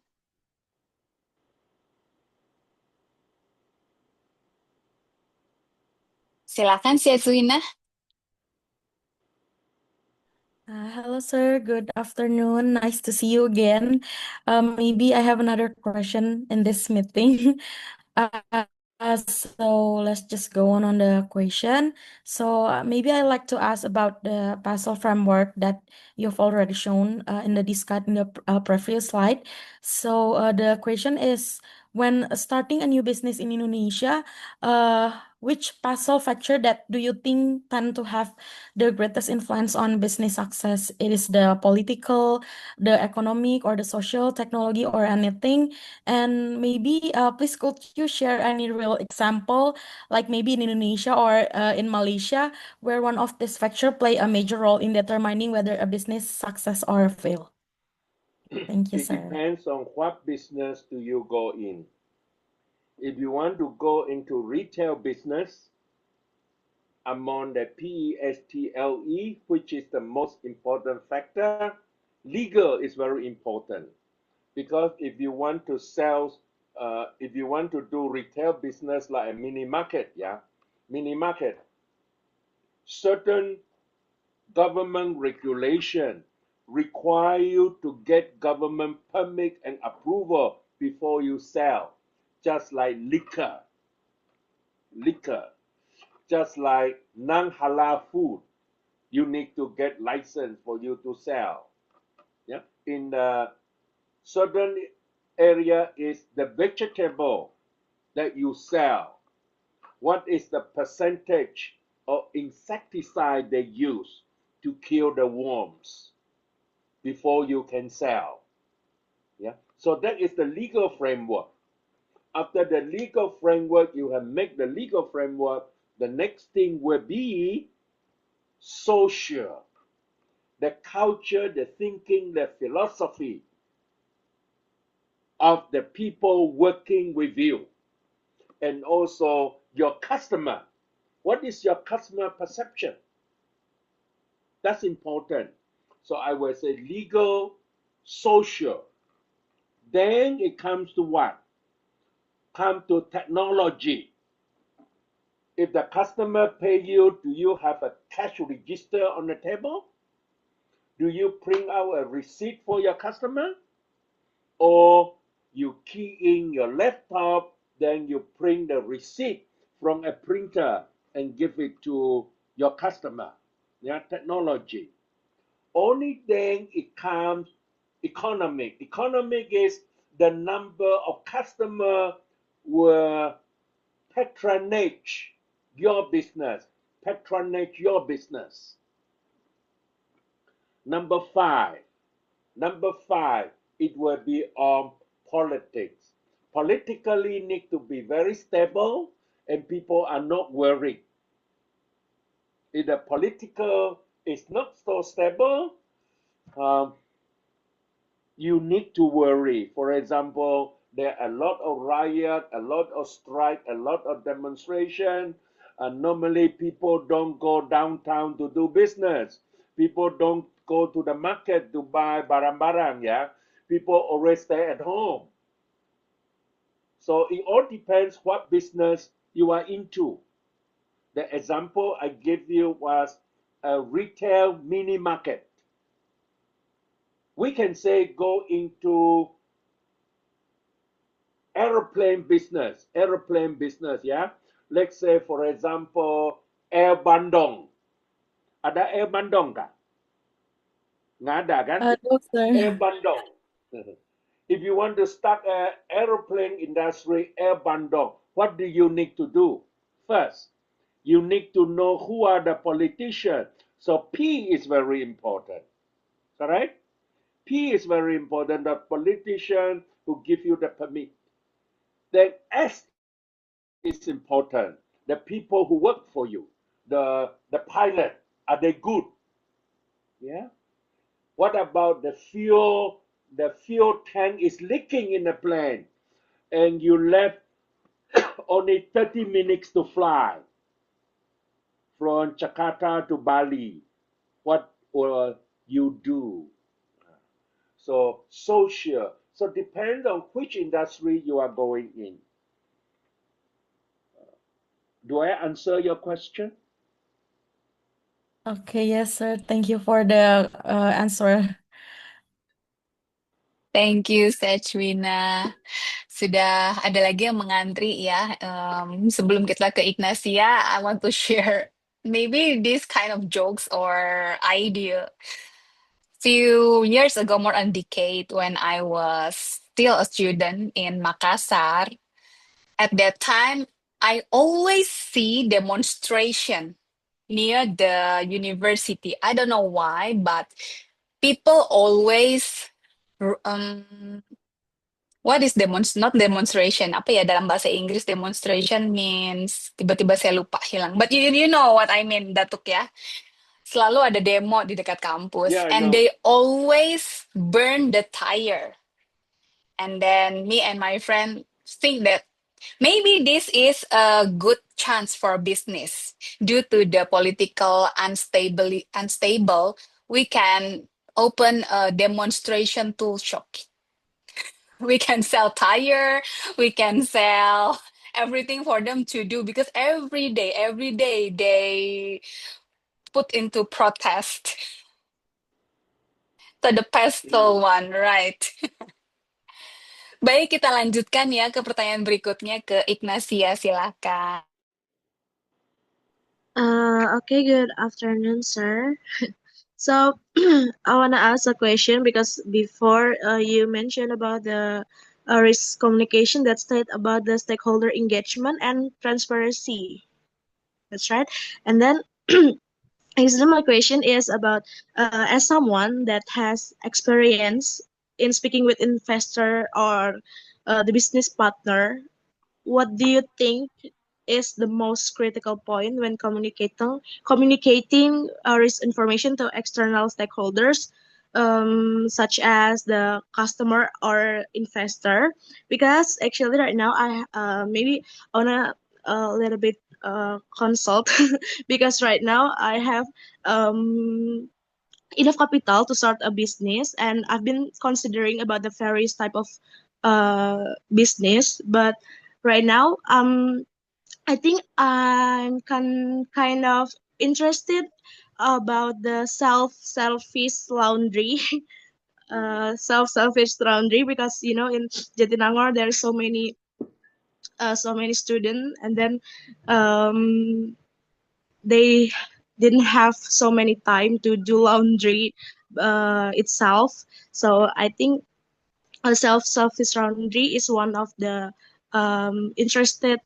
Silakan Si Etsuhina. Hello, sir. Good afternoon. Nice to see you again. Maybe I have another question in this meeting. So let's just go on the question. So maybe I'd like to ask about the PASL framework that you've already shown in the previous slide. So the question is, when starting a new business in Indonesia, which PASL factor that do you think tend to have the greatest influence on business success? It is the political, the economic, or the social, technology, or anything? And maybe please could you share any real example, like maybe in Indonesia or in Malaysia, where one of these factors play a major role in determining whether a business success or fail? Thank you, It sir. depends on what business do you go in. If you want to go into retail business, among the PESTLE, which is the most important factor, legal is very important. Because if you want to sell, if you want to do retail business like a mini market, certain government regulation require you to get government permit and approval before you sell, just like liquor, just like non-halal food, you need to get license for you to sell. Yeah, in the certain area is the vegetable that you sell. What is the percentage of insecticide they use to kill the worms before you can sell? Yeah, so that is the legal framework. After the legal framework, you have made the legal framework. The next thing will be social. the culture, the thinking, the philosophy of the people working with you, and also your customer. What is your customer perception? That's important. So I will say legal, social. Then it comes to what? Come to technology. If the customer pay you, do you have a cash register on the table? Do you print out a receipt for your customer? Or you key in your laptop, then you print the receipt from a printer and give it to your customer? Yeah, technology. Only then it comes economic. Economic is the number of customers will patronage your business. Patronage your business. Number five, it will be on politics. Politically need to be very stable and people are not worried. If the political is not so stable, you need to worry. For example, there are a lot of riot, a lot of strike, a lot of demonstration. Normally, people don't go downtown to do business. People don't go to the market to buy barang-barang. Yeah, people always stay at home. So it all depends what business you are into. The example I gave you was a retail mini market. We can say go into aeroplane business, yeah. Let's say, for example, Air Bandung. Ada Air Bandung kah? Nggak ada kan? No, sir. Air Bandung. If you want to start an aeroplane industry, Air Bandung, what do you need to do? First, you need to know who are the politicians. So P is very important. Correct? P is very important. The politician who give you the permit. Then S is important. The people who work for you, the pilot, are they good? Yeah. What about the fuel? The fuel tank is leaking in the plane, and you left only 30 minutes to fly from Jakarta to Bali. What will you do? So social. So depends on which industry you are going in. Do I answer your question? Okay, yes, sir. Thank you for the answer. Thank you, Sechwina. Sudah ada lagi yang mengantri ya. Sebelum kita ke Ignacia, I want to share maybe this kind of jokes or idea. Few years ago, more than a decade, when I was still a student in Makassar, at that time, I always see demonstration near the university. I don't know why, but people always what is not demonstration? Apa ya dalam bahasa Inggris demonstration means tiba-tiba saya lupa hilang. But you know what I mean, Datuk ya. Selalu ada demo di dekat kampus, Yeah, I and know. they always burn the tire. And then me and my friend think that maybe this is a good chance for business due to the political unstable. We can open a demonstration tool shop. We can sell tire, we can sell everything for them to do because every day they put into protest. So the pestle one, right? Baik, kita lanjutkan ya ke pertanyaan berikutnya ke Ignacia, silakan. Okay, good afternoon, sir. So, I want to ask a question because before you mentioned about the risk communication that state about the stakeholder engagement and transparency. That's right. And then, actually, my question is about as someone that has experience in speaking with investor or the business partner, what do you think is the most critical point when communicating risk information to external stakeholders, such as the customer or investor. Because actually right now I maybe on a little bit consult because right now I have enough capital to start a business, and I've been considering about the various type of business. But right now I think I'm kind of interested about the selfish laundry. Selfish laundry, because in Jatinangor there are so many students, and then um they didn't have so many time to do laundry itself. So I think a self-service laundry is one of the interested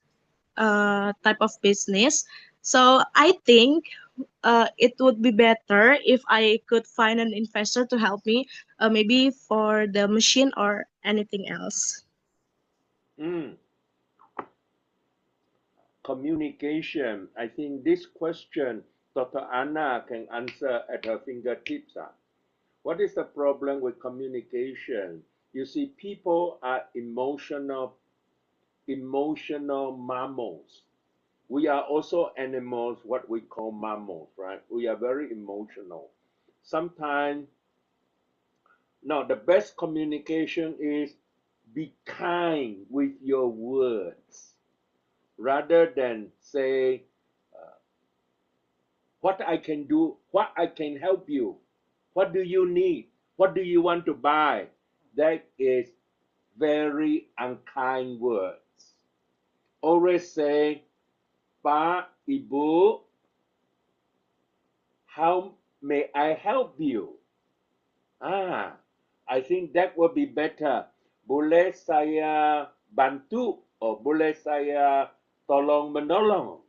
type of business. So I think it would be better if I could find an investor to help me, maybe for the machine or anything else. Communication. I think this question Dr. Anna can answer at her fingertips. What is the problem with communication? You see, people are emotional mammals. We are also animals, what we call mammals, right? We are very emotional. Sometimes, now the best communication is be kind with your words rather than say what I can do, what I can help you, what do you need, what do you want to buy. That is very unkind words. Always say, Pa, Ibu, how may I help you? I think that would be better. Boleh saya bantu, or boleh saya tolong menolong?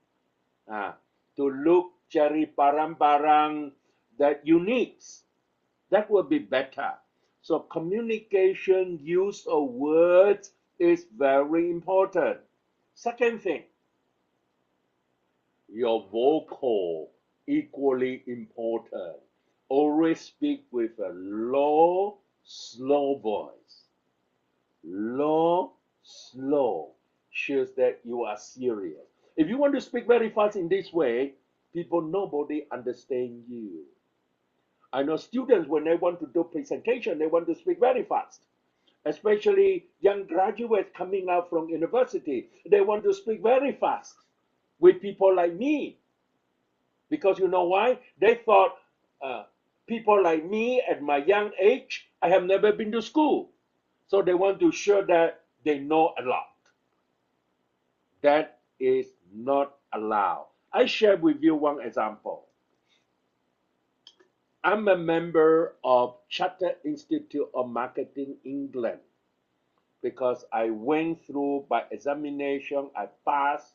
To look, cari barang-barang that you need. That would be better. So communication, use of words is very important. Second thing, your vocal, equally important. Always speak with a low, slow voice. Low, slow shows that you are serious. If you want to speak very fast in this way, nobody understand you. I know students, when they want to do presentation, they want to speak very fast. Especially young graduates coming out from university, they want to speak very fast with people like me. Because you know why? They thought people like me at my young age, I have never been to school. So they want to show that they know a lot. That is not allowed. I share with you one example. I'm a member of Chartered Institute of Marketing England because I went through by examination, I passed,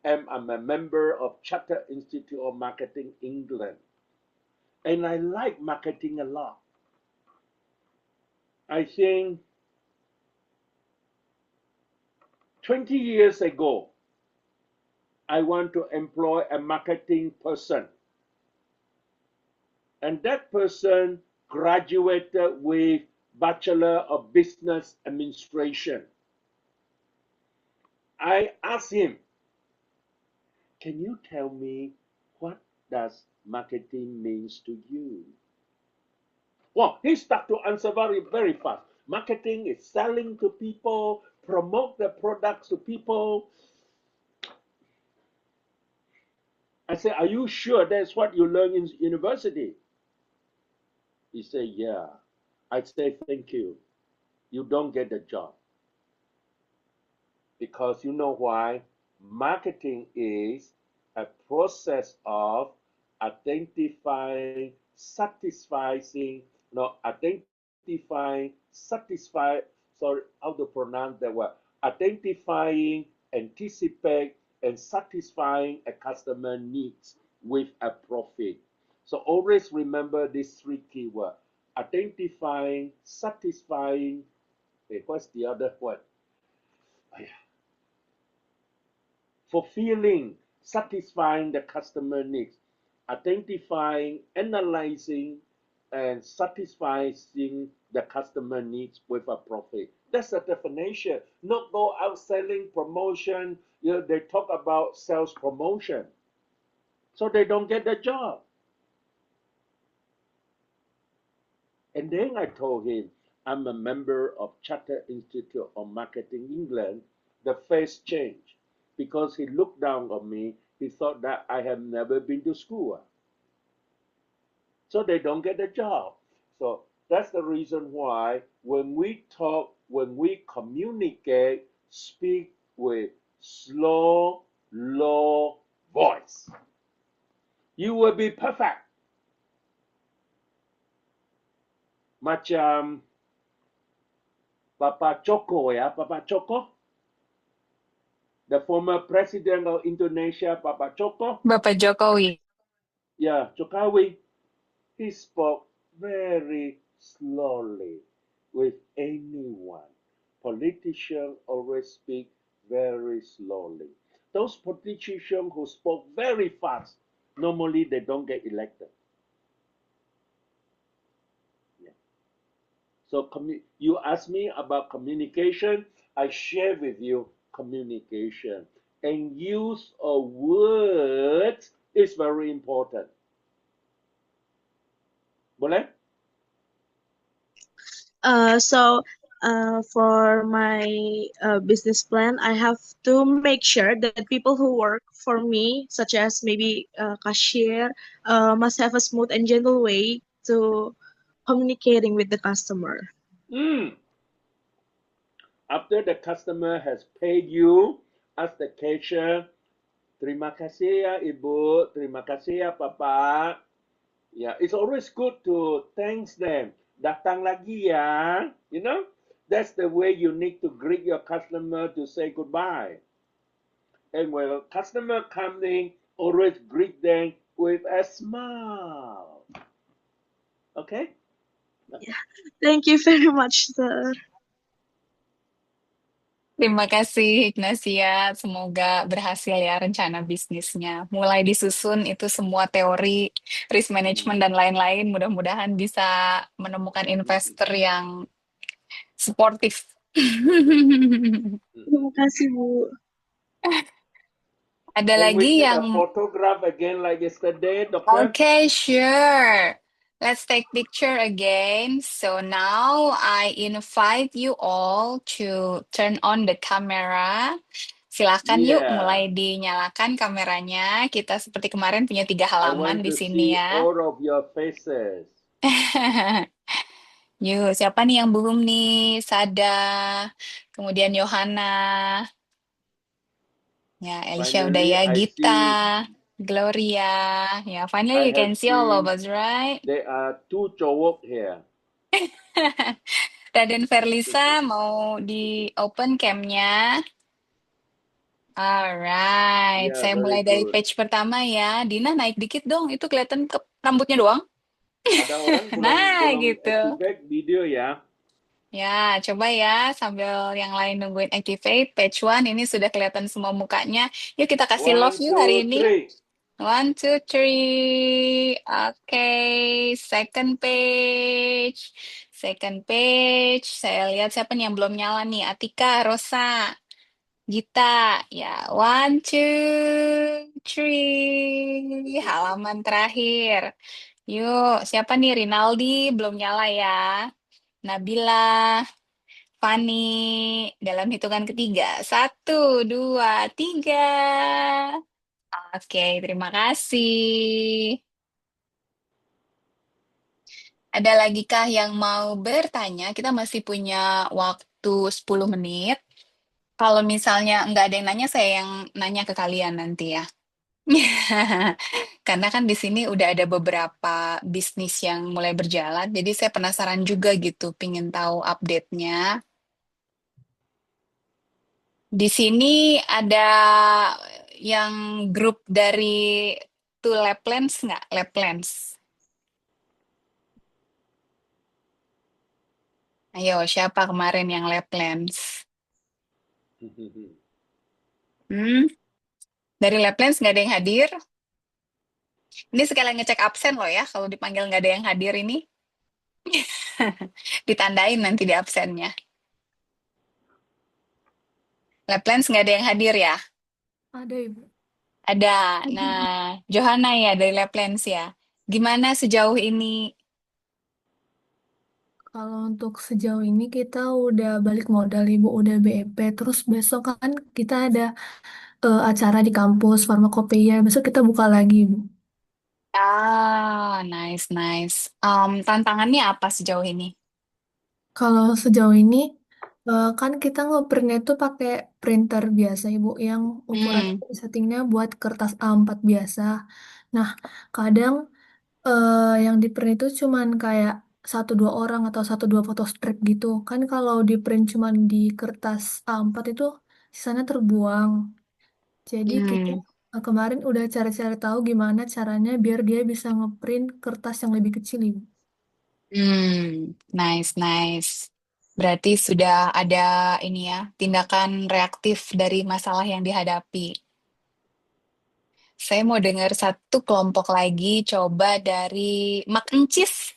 and I'm a member of Chartered Institute of Marketing England. And I like marketing a lot. I think 20 years ago, I want to employ a marketing person. And that person graduated with Bachelor of Business Administration. I asked him, can you tell me what does marketing means to you? Well, he started to answer very, very fast. Marketing is selling to people, promote the products to people. I said, are you sure that's what you learn in university? He said, yeah. I say, thank you. You don't get the job. Because you know why? Marketing is a process of identifying, satisfying, sorry, how to pronounce that word? Identifying, anticipate, and satisfying a customer needs with a profit. So always remember these three keywords: identifying, satisfying. What's the other word? fulfilling, satisfying the customer needs, identifying, analyzing, and satisfying the customer needs with a profit. That's the definition. Not go out selling promotion. They talk about sales promotion, so they don't get the job. And then I told him, I'm a member of Chartered Institute of Marketing England. The face changed because he looked down on me. He thought that I have never been to school. So they don't get a job. So that's the reason why when we talk, when we communicate, speak with slow, low voice. You will be perfect. Macam Papa Joko ya, Papa Joko. The former president of Indonesia, Papa Joko. Bapak Jokowi. Yeah, Jokowi. He spoke very slowly with anyone. Politicians always speak very slowly. Those politicians who spoke very fast, normally they don't get elected. Yeah. So you ask me about communication, I share with you communication. And use of words is very important. Boleh? For my business plan, I have to make sure that people who work for me, such as maybe cashier, must have a smooth and gentle way to communicating with the customer. After the customer has paid you, ask the cashier, terima kasih ya Ibu, terima kasih ya Papa. Yeah, it's always good to thank them. Datang lagi ya. You know, that's the way you need to greet your customer to say goodbye. And when a customer comes in, always greet them with a smile. Okay? Yeah. Thank you very much, sir. Terima kasih Ignacia, semoga berhasil ya rencana bisnisnya. Mulai disusun itu semua teori, risk management dan lain-lain, mudah-mudahan bisa menemukan investor yang supportive. Terima kasih, Bu. Ada And we lagi take yang... a photograph again like yesterday, Doctor. Okay, sure. Let's take picture again. So now I invite you all to turn on the camera. Silakan yuk Yeah. mulai dinyalakan kameranya. Kita seperti kemarin punya 3 I halaman want di to sini see ya. all of your faces. Yuk, siapa nih yang belum nih? Sada, kemudian Yohana, ya Elisha udah Finally, ya, I Gita, see Gloria. Ya, finally I you can have see all of seen us, right? there are 2 cowok here. Raden Verlisa mau di open cam-nya. Alright, Yeah, saya very mulai dari good. page pertama ya. Dina naik dikit dong, itu kelihatan rambutnya doang. Ada orang Nah, belum gitu. activate video ya. Ya, coba ya sambil yang lain nungguin activate. Page 1 ini sudah kelihatan semua mukanya. Yuk kita kasih love 1, yuk hari 2, ini. 1, 2, 3. Oke, second page. Second page. Saya lihat siapa nih yang belum nyala nih. Atika, Rosa, Gita. Ya, 1, 2, 3. Halaman terakhir. Yuk, siapa nih? Rinaldi belum nyala ya. Nabila, Fani, dalam hitungan ketiga. 1, 2, 3. Oke, terima kasih. Ada lagi kah yang mau bertanya? Kita masih punya waktu 10 menit. Kalau misalnya nggak ada yang nanya, saya yang nanya ke kalian nanti ya. Karena kan di sini udah ada beberapa bisnis yang mulai berjalan, jadi saya penasaran juga gitu, pingin tahu update-nya. Di sini ada yang grup dari Laplands nggak? Laplands. Ayo, siapa kemarin yang Laplands? Hmm? Dari Laplands nggak ada yang hadir. Ini sekalian ngecek absen loh ya, kalau dipanggil nggak ada yang hadir ini. Ditandain nanti di absennya. Laplands nggak ada yang hadir ya? Ada, Ibu. Ada. Nah, Johanna ya dari Laplands ya. Gimana sejauh ini? Kalau untuk sejauh ini kita udah balik modal Ibu, udah BEP. Terus besok kan kita ada acara di kampus farmakopeia. Besok kita buka lagi Ibu. Ah, nice, nice. Tantangannya apa sejauh ini? Kalau sejauh ini kan kita ngeprintnya itu pakai printer biasa Ibu yang ukuran Hmm, settingnya buat kertas A4 biasa. Nah, kadang yang di print itu cuman kayak satu dua orang atau satu dua foto strip gitu. Kan kalau di print cuman di kertas A4 itu sisanya terbuang. Jadi kita hmm, kemarin udah cari-cari tahu gimana caranya biar dia bisa ngeprint kertas yang lebih kecil Ibu. nice, nice. Berarti sudah ada ini ya, tindakan reaktif dari masalah yang dihadapi. Saya mau dengar satu kelompok lagi, coba dari Mac and Cheese.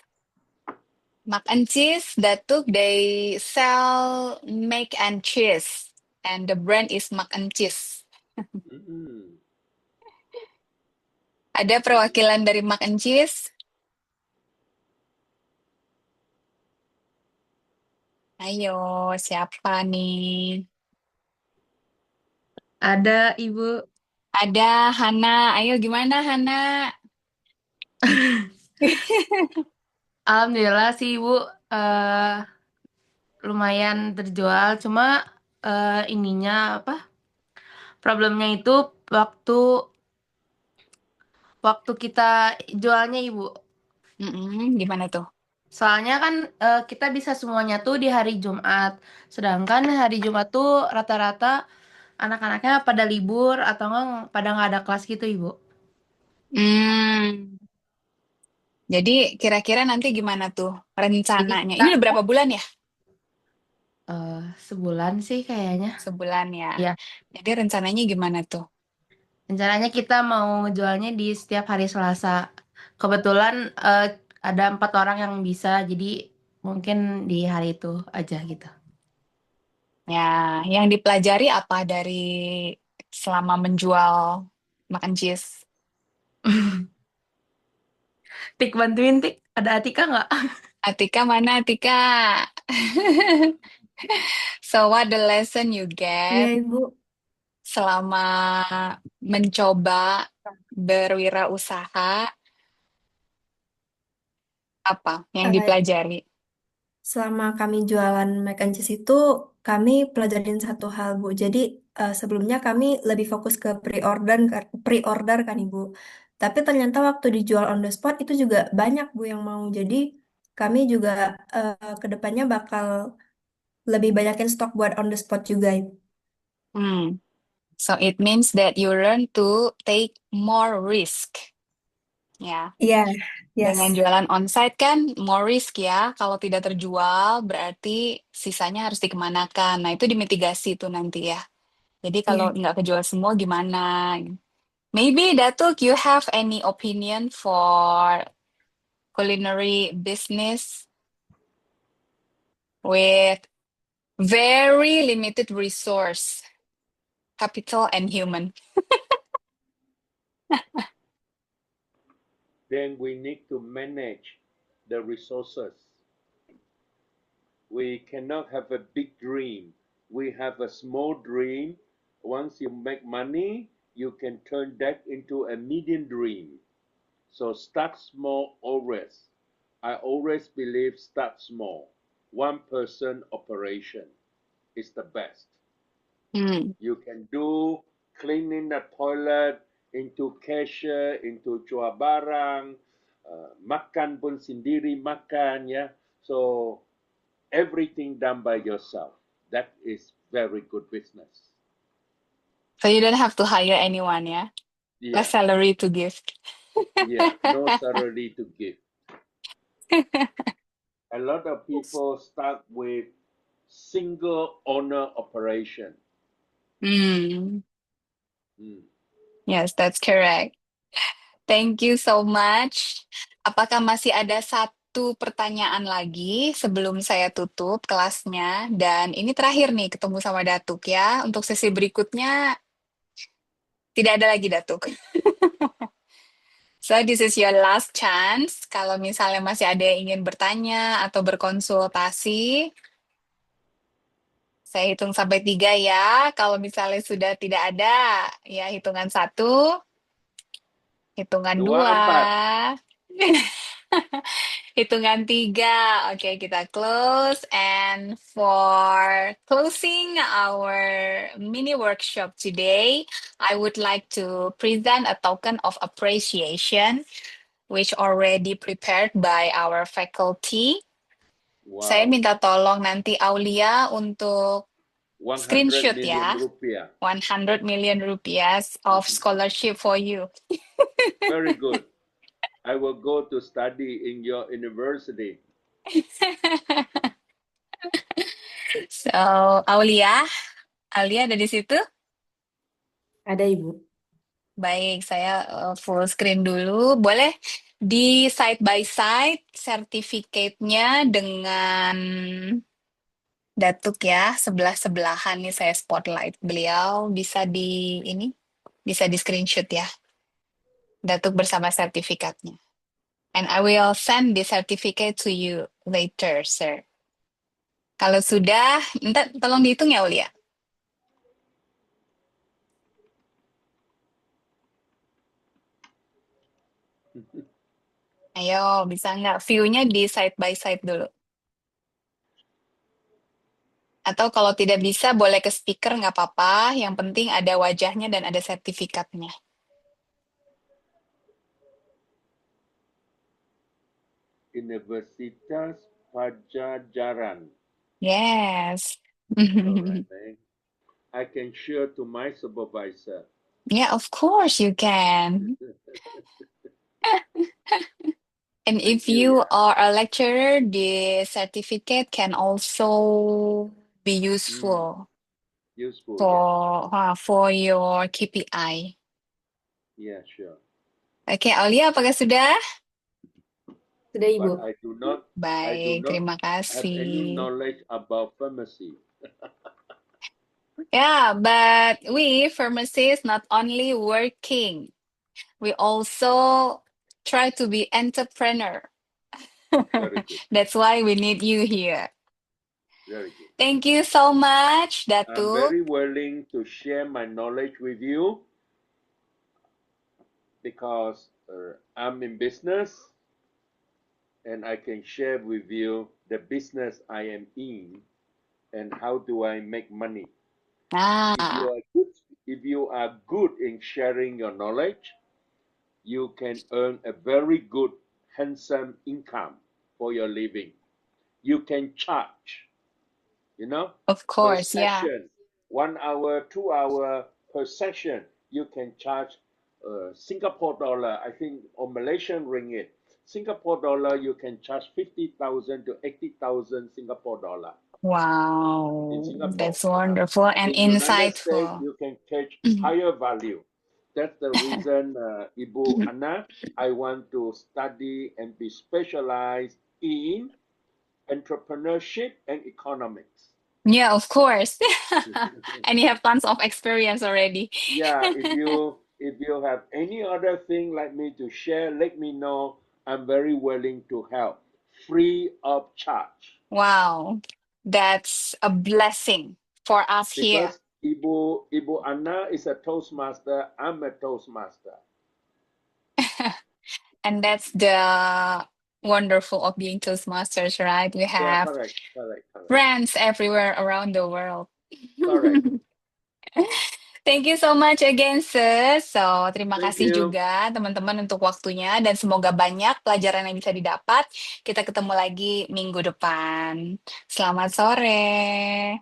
Mac and Cheese, Datuk, they sell mac and cheese. And the brand is Mac and Cheese. Mm-mm. Ada perwakilan dari Mac and Cheese? Ayo, siapa nih? Ada Ibu. Ada Hana. Ayo, gimana Hana? Alhamdulillah sih Ibu eh lumayan terjual. Cuma ininya apa? Problemnya itu waktu waktu kita jualnya Ibu. Gimana tuh? Soalnya kan kita bisa semuanya tuh di hari Jumat. Sedangkan hari Jumat tuh rata-rata anak-anaknya pada libur atau enggak pada nggak ada kelas gitu Ibu. Hmm, jadi kira-kira nanti gimana tuh Jadi rencananya? kita Ini udah berapa bulan ya? sebulan sih kayaknya. Sebulan ya. Ya. Jadi rencananya gimana tuh? Rencananya kita mau jualnya di setiap hari Selasa. Kebetulan ada 4 orang yang bisa, jadi mungkin di hari itu aja gitu. Ya, yang dipelajari apa dari selama menjual makan cheese? Tik bantuin Tik, ada Atika nggak? Atika mana Atika? So what the lesson you Iya get Ibu. selama mencoba berwirausaha, apa yang Eh, dipelajari? Selama kami jualan mac and cheese itu, kami pelajarin satu hal, Bu. Jadi, sebelumnya kami lebih fokus ke pre-order kan, Ibu. Tapi ternyata waktu dijual on the spot itu juga banyak, Bu, yang mau. Jadi, kami juga ke depannya bakal lebih banyakin stok buat on the spot juga, Ibu. Hmm. So it means that you learn to take more risk. Ya, Iya, dengan yes. jualan onsite kan more risk ya. Kalau tidak terjual berarti sisanya harus dikemanakan. Nah, itu dimitigasi tuh nanti ya. Jadi kalau Iya. nggak kejual semua gimana? Maybe Datuk, you have any opinion for culinary business with very limited resource, capital and human? Then we need to manage the resources. We cannot have a big dream. We have a small dream. Once you make money, you can turn that into a medium dream. So start small always. I always believe start small. One person operation is the best. Hmm. You can do cleaning the toilet, into cashier, into jual barang, makan pun sendiri makan ya. So everything done by yourself. That is very good business. So you don't have to hire anyone ya. Yeah, Less salary to give. yeah, no salary to give. A lot of people start with single owner operation. Hmm. Mm. Yes, that's correct. Thank you so much. Apakah masih ada satu pertanyaan lagi sebelum saya tutup kelasnya? Dan ini terakhir nih ketemu sama Datuk ya. Untuk sesi berikutnya tidak ada lagi Datuk. So this is your last chance. Kalau misalnya masih ada yang ingin bertanya atau berkonsultasi, saya hitung sampai 3 ya. Kalau misalnya sudah tidak ada, ya hitungan 1, hitungan 2, hitungan 3. Oke, kita close. And for closing our mini workshop today, I would like to present a token of appreciation which already prepared by our faculty. Saya Wow. minta tolong nanti Aulia untuk 100 screenshot million ya. rupiah. 100 million rupiahs of scholarship for you. Very good. I will go to study in your university. So, Aulia ada di situ? Ada, Ibu. Baik, saya full screen dulu. Boleh di side by side sertifikatnya dengan Datuk ya, sebelah-sebelahan nih saya spotlight beliau. Bisa di screenshot ya. Datuk bersama sertifikatnya. And I will send the certificate to you later, sir. Kalau sudah, minta tolong dihitung ya, Ulia. Ayo, bisa nggak? View-nya di side by side dulu. Atau kalau tidak bisa, boleh ke speaker, nggak apa-apa. Yang penting ada wajahnya dan ada sertifikatnya. Universitas Pajajaran. Yes. All right, thanks. I can share to my supervisor. Yeah, of course you can. And Thank if you ya. are a lecturer, the certificate can also be useful Useful, yeah. for your KPI. Yeah, sure. Oke, Aulia, apakah sudah? Sudah, Ibu. But I do not Baik, terima have any kasih. knowledge about pharmacy. Yeah, but we pharmacists not only working, we also try to be entrepreneur. Very good. That's why we need you here. Very good. Thank you so much, I'm Datuk. very willing to share my knowledge with you because I'm in business and I can share with you the business I am in and how do I make money. If you are good in sharing your knowledge, you can earn a very good, handsome income for your living. You can charge, Of per course, yeah. session, 1 hour, 2 hour per session. You can charge Singapore dollar, I think, or Malaysian ringgit. Singapore dollar, you can charge 50,000 to 80,000 Singapore dollar. Wow, In Singapore. that's wonderful and In United States, insightful. you can catch higher value. That's the reason, Ibu Anna, I want to study and be specialized in entrepreneurship and economics. Yeah, of course. And you have tons of experience already. Yeah, if you have any other thing like me to share, let me know. I'm very willing to help, free of charge. Wow, that's a blessing for us here. Because Ibu Anna is a Toastmaster, I'm a Toastmaster. And that's the wonderful of being Toastmasters, right? We Yeah, have correct. friends everywhere around the world. Correct. Thank you so much again, sis. So, terima Thank kasih you. juga teman-teman untuk waktunya dan semoga banyak pelajaran yang bisa didapat. Kita ketemu lagi minggu depan. Selamat sore.